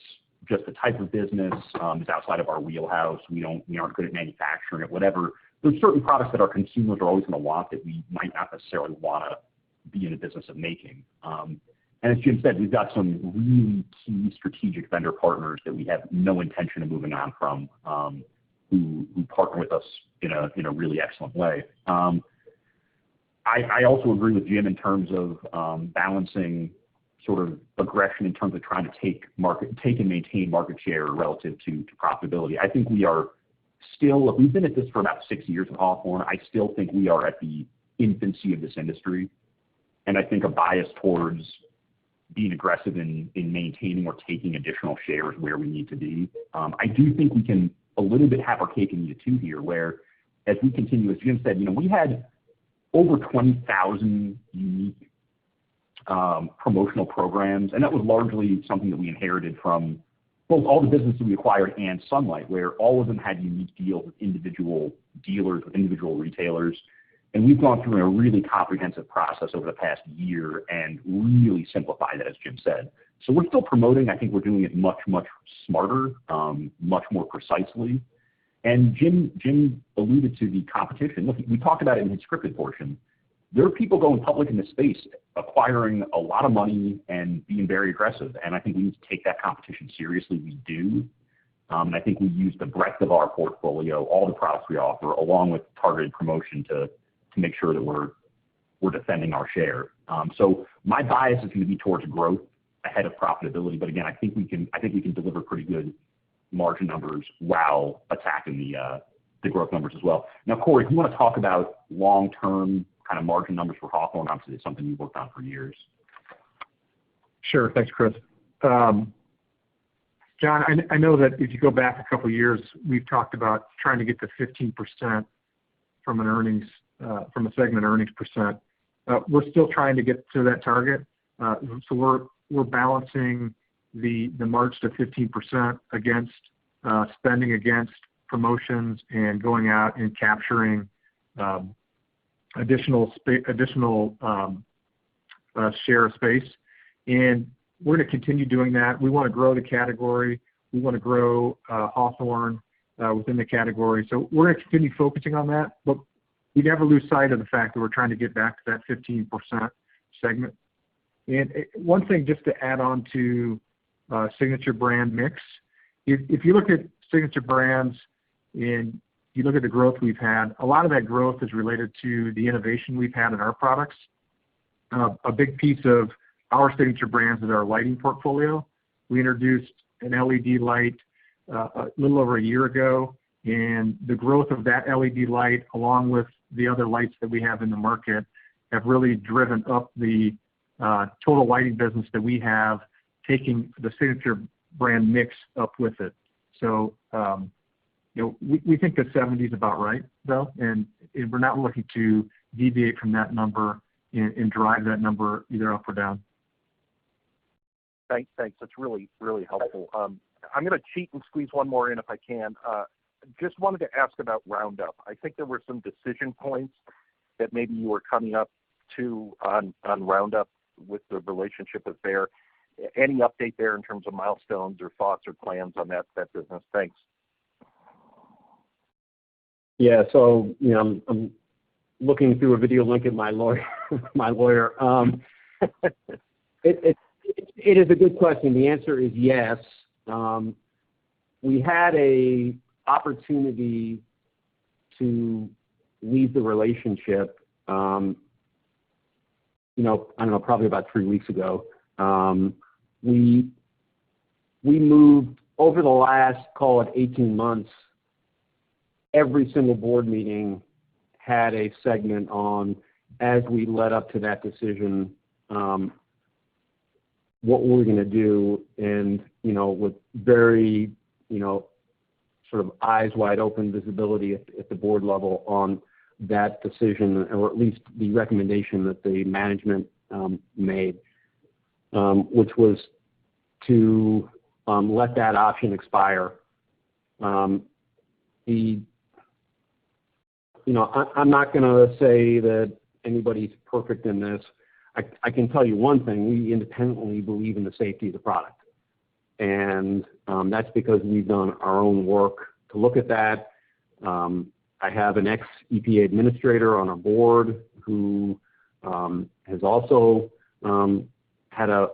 just the type of business is outside of our wheelhouse, we aren't good at manufacturing it, whatever. There's certain products that our consumers are always going to want that we might not necessarily want to be in the business of making. And as Jim said, we've got some really key strategic vendor partners that we have no intention of moving on from, who partner with us in a really excellent way. I also agree with Jim in terms of balancing sort of aggression in terms of trying to take and maintain market share relative to profitability. I think we are still, look, we've been at this for about 6 years at Hawthorne. I still think we are at the infancy of this industry. And I think a bias towards being aggressive in maintaining or taking additional shares where we need to be. I do think we can a little bit have our cake and eat it too here, where as we continue, as Jim said, we had over 20,000 unique promotional programs, and that was largely something that we inherited from both all the businesses we acquired and Sunlight, where all of them had unique deals with individual dealers, with individual retailers. And we've gone through a really comprehensive process over the past year and really simplified it, as Jim said. So we're still promoting. I think we're doing it much, much smarter, much more precisely. And Jim alluded to the competition. Look, we talked about it in his scripted portion. There are people going public in this space, acquiring a lot of money and being very aggressive. And I think we need to take that competition seriously. We do. And I think we use the breadth of our portfolio, all the products we offer, along with targeted promotion to make sure that we're defending our share. So my bias is going to be towards growth ahead of profitability. But again, I think we can deliver pretty good margin numbers while attacking the growth numbers as well. Now, Corey, if you want to talk about long-term kind of margin numbers for Hawthorne, obviously it's something you've worked on for years. Sure. Thanks, Chris. John, I know that if you go back a couple of years, we've talked about trying to get to 15% from an earnings, from a segment earnings percent. We're still trying to get to that target. So we're balancing the march to 15% against spending against promotions and going out and capturing additional share of space. And we're going to continue doing that. We want to grow the category. We want to grow Hawthorne within the category. So we're going to continue focusing on that, but we never lose sight of the fact that we're trying to get back to that 15% segment. And one thing just to add on to signature brand mix, if you look at signature brands and you look at the growth we've had, a lot of that growth is related to the innovation we've had in our products. A big piece of our signature brands is our lighting portfolio. We introduced an LED light a little over a year ago, and the growth of that LED light, along with the other lights that we have in the market, have really driven up the total lighting business that we have, taking the signature brand mix up with it. So, we think that 70 is about right, though, and we're not looking to deviate from that number and drive that number either up or down. Thanks. That's really, really helpful. I'm going to cheat and squeeze one more in if I can. Just wanted to ask about Roundup. I think there were some decision points that maybe you were coming up to on Roundup with the relationship with Bayer. Any update there in terms of milestones or thoughts or plans on that business? Thanks. Yeah, so I'm looking through a video link at my lawyer. It is a good question. The answer is yes. We had a opportunity to leave the relationship. I don't know, probably about 3 weeks ago. We moved over the last, call it 18 months. Every single board meeting had a segment on, as we led up to that decision, what we're going to do, and with very sort of eyes wide open visibility at the board level on that decision, or at least the recommendation that the management made, which was to let that option expire. I'm not going to say that anybody's perfect in this. I can tell you one thing: we independently believe in the safety of the product, and that's because we've done our own work to look at that. I have an ex-EPA administrator on our board who has also had a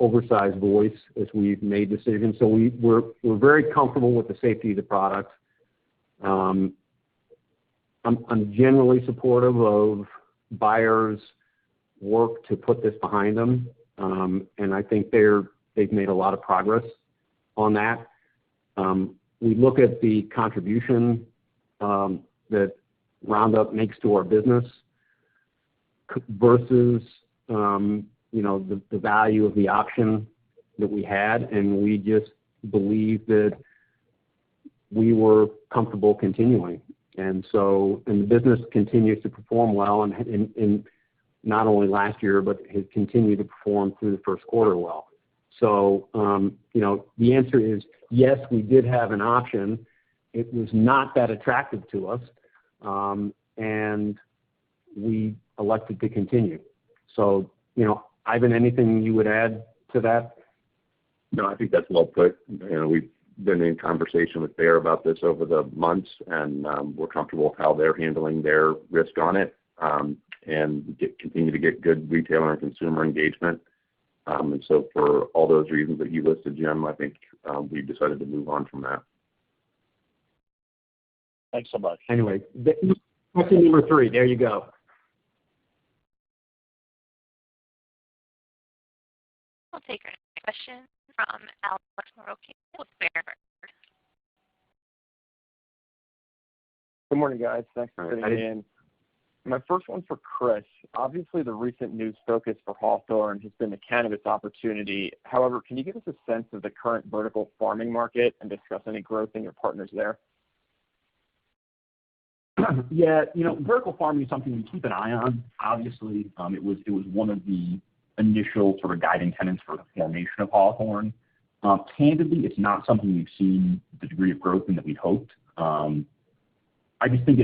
oversized voice as we've made decisions. So we're very comfortable with the safety of the product. I'm generally supportive of Bayer's work to put this behind them, and I think they've made a lot of progress on that. We look at the contribution that Roundup makes to our business versus the value of the option that we had, and we just believe that we were comfortable continuing. And the business continues to perform well, and not only last year, but has continued to perform through the first quarter well. So, the answer is yes, we did have an option. It was not that attractive to us, and we elected to continue. So, Ivan, anything you would add to that? No, I think that's well put. We've been in conversation with Bayer about this over the months, and we're comfortable with how they're handling their risk on it, and continue to get good retailer and consumer engagement. And so for all those reasons that you listed, Jim, I think we decided to move on from that. Thanks so much. Anyway, question number 3, there you go. We'll take our next question from Alex Miracle with Berenberg. Good morning, guys. Thanks for fitting me in. My first one's for Chris. Obviously, the recent news focus for Hawthorne has been the cannabis opportunity. However, can you give us a sense of the current vertical farming market and discuss any growth in your partners there? Yeah, vertical farming is something we keep an eye on. Obviously, it was one of the initial sort of guiding tenets for the formation of Hawthorne. Candidly, it's not something we've seen the degree of growth in that we'd hoped. I just think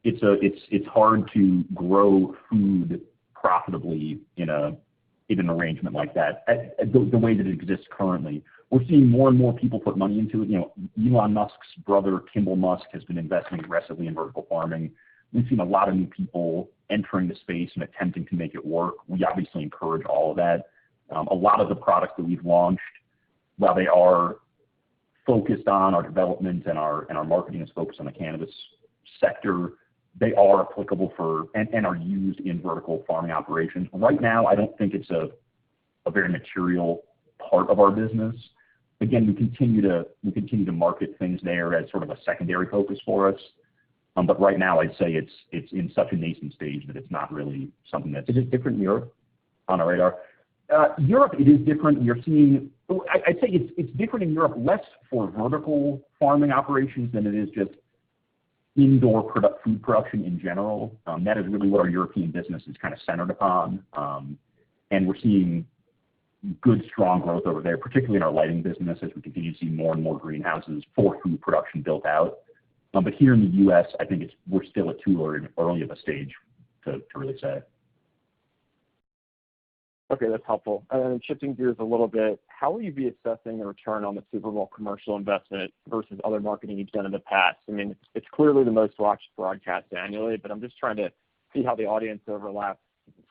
it's hard to grow food profitably in an arrangement like that. The way that it exists currently, we're seeing more and more people put money into it. Elon Musk's brother, Kimball Musk, has been investing aggressively in vertical farming. We've seen a lot of new people entering the space and attempting to make it work. We obviously encourage all of that. A lot of the products that we've launched, while they are focused on our development and our marketing is focused on the cannabis sector, they are applicable for and are used in vertical farming operations. Right now, I don't think it's a very material part of our business. Again, we continue to market things there as sort of a secondary focus for us. But right now, I'd say it's in such a nascent stage that it's not really something that's. Is it different in Europe on our radar? Europe, it is different. You're seeing. I'd say it's different in Europe, less for vertical farming operations than it is just indoor food production in general. That is really what our European business is kind of centered upon, and we're seeing good, strong growth over there, particularly in our lighting business as we continue to see more and more greenhouses for food production built out. But here in the U.S., I think we're still at too early of a stage to really say. Okay, that's helpful. And then shifting gears a little bit, how will you be assessing the return on the Super Bowl commercial investment versus other marketing you've done in the past? I mean, it's clearly the most watched broadcast annually, but I'm just trying to see how the audience overlap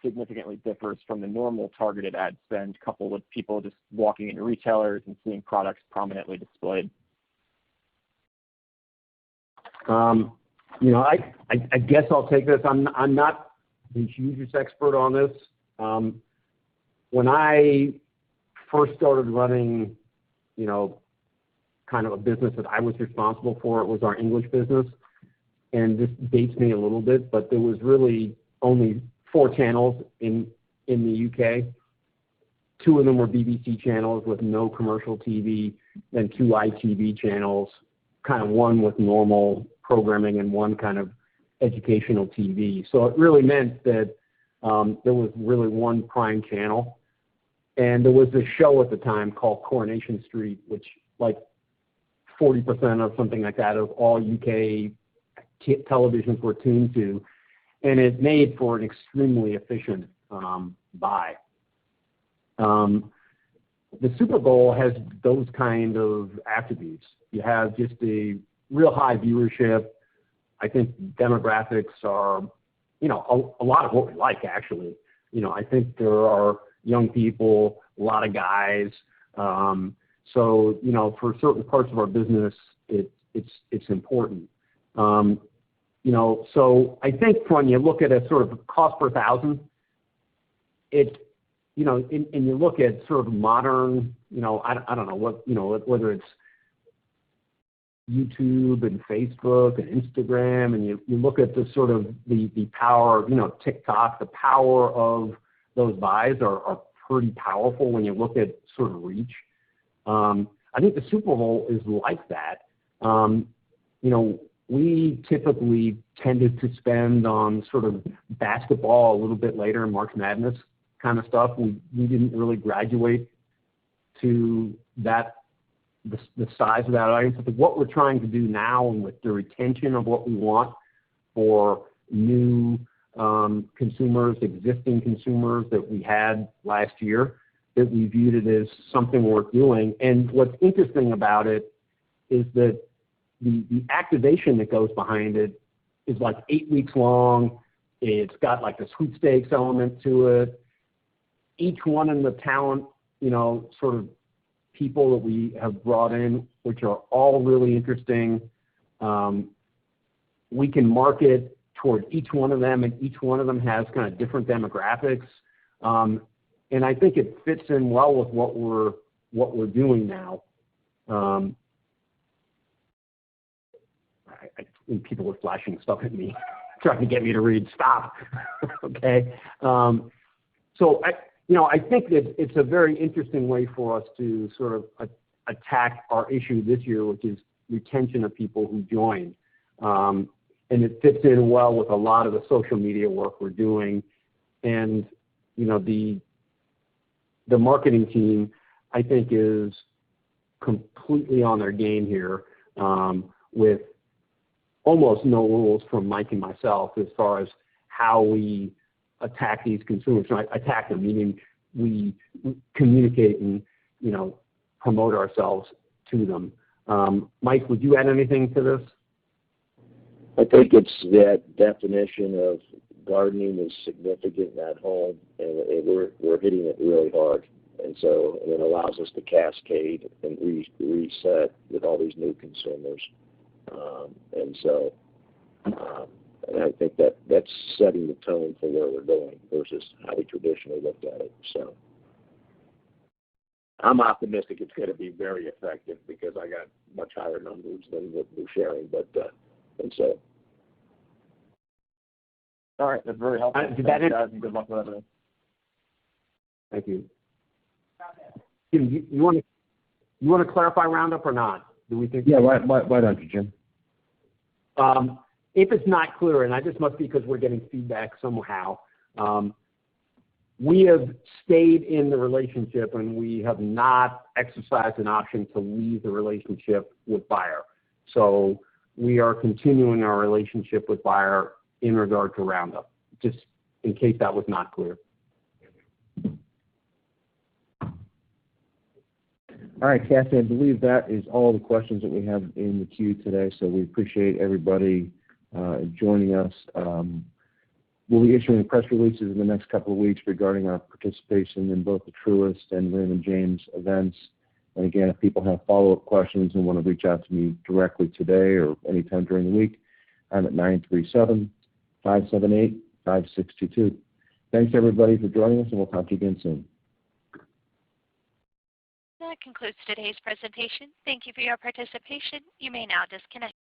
significantly differs from the normal targeted ad spend coupled with people just walking into retailers and seeing products prominently displayed. I guess I'll take this. I'm not the hugest expert on this. When I first started running, kind of a business that I was responsible for, it was our English business, and this dates me a little bit, but there was really only 4 channels in the UK. 2 of them were BBC channels with no commercial TV, then 2 ITV channels, kind of one with normal programming and one kind of educational TV. So it really meant that there was really one prime channel. And there was this show at the time called Coronation Street, which like 40% or something like that of all UK televisions were tuned to. And it made for an extremely efficient buy. The Super Bowl has those kind of attributes. You have just a real high viewership. I think demographics are, a lot of what we like, actually. I think there are young people, a lot of guys. So, for certain parts of our business, it's important. So I think when you look at a sort of cost per thousand, and you look at sort of modern, I don't know what, whether it's YouTube and Facebook and Instagram, and you look at the sort of the power, TikTok, the power of those buys are pretty powerful when you look at sort of reach. I think the Super Bowl is like that. We typically tended to spend on sort of basketball a little bit later, March Madness kind of stuff. We didn't really graduate to that, the size of that audience. But what we're trying to do now, and with the retention of what we want for new consumers, existing consumers that we had last year, that we viewed it as something worth doing. And what's interesting about it is that the activation that goes behind it is like 8 weeks long. It's got like a sweepstakes element to it. Each one in the talent, sort of people that we have brought in, which are all really interesting. We can market toward each one of them, and each one of them has kind of different demographics. And I think it fits in well with what we're doing now. People were flashing stuff at me, trying to get me to read. Stop. Okay. So I think that it's a very interesting way for us to sort of attack our issue this year, which is retention of people who join. And it fits in well with a lot of the social media work we're doing. And, the marketing team, I think, is completely on their game here, with almost no rules from Mike and myself as far as how we attack these consumers. So attack them, meaning we communicate and, promote ourselves to them. Mike, would you add anything to this? I think it's that definition of gardening is significant at home, and we're hitting it really hard. And so it allows us to cascade and reset with all these new consumers. And I think that's setting the tone for where we're going versus how we traditionally looked at it. So I'm optimistic it's going to be very effective because I got much higher numbers than what we're sharing. All right, that's very helpful. Did that guys, and good luck with everything. Thank you. Jim, you want to clarify Roundup or not? Do we think? Yeah, why don't you, Jim? If it's not clear, and this must be because we're getting feedback somehow, we have stayed in the relationship and we have not exercised an option to leave the relationship with Bayer. So we are continuing our relationship with Bayer in regard to Roundup, just in case that was not clear. All right, Kathy, I believe that is all the questions that we have in the queue today, so we appreciate everybody joining us. We'll be issuing press releases in the next couple of weeks regarding our participation in both the Truist and Raymond James events. And again, if people have follow-up questions and want to reach out to me directly today or anytime during the week, I'm at 937-578-5622. Thanks, everybody, for joining us, and we'll talk to you again soon. That concludes today's presentation. Thank you for your participation. You may now disconnect.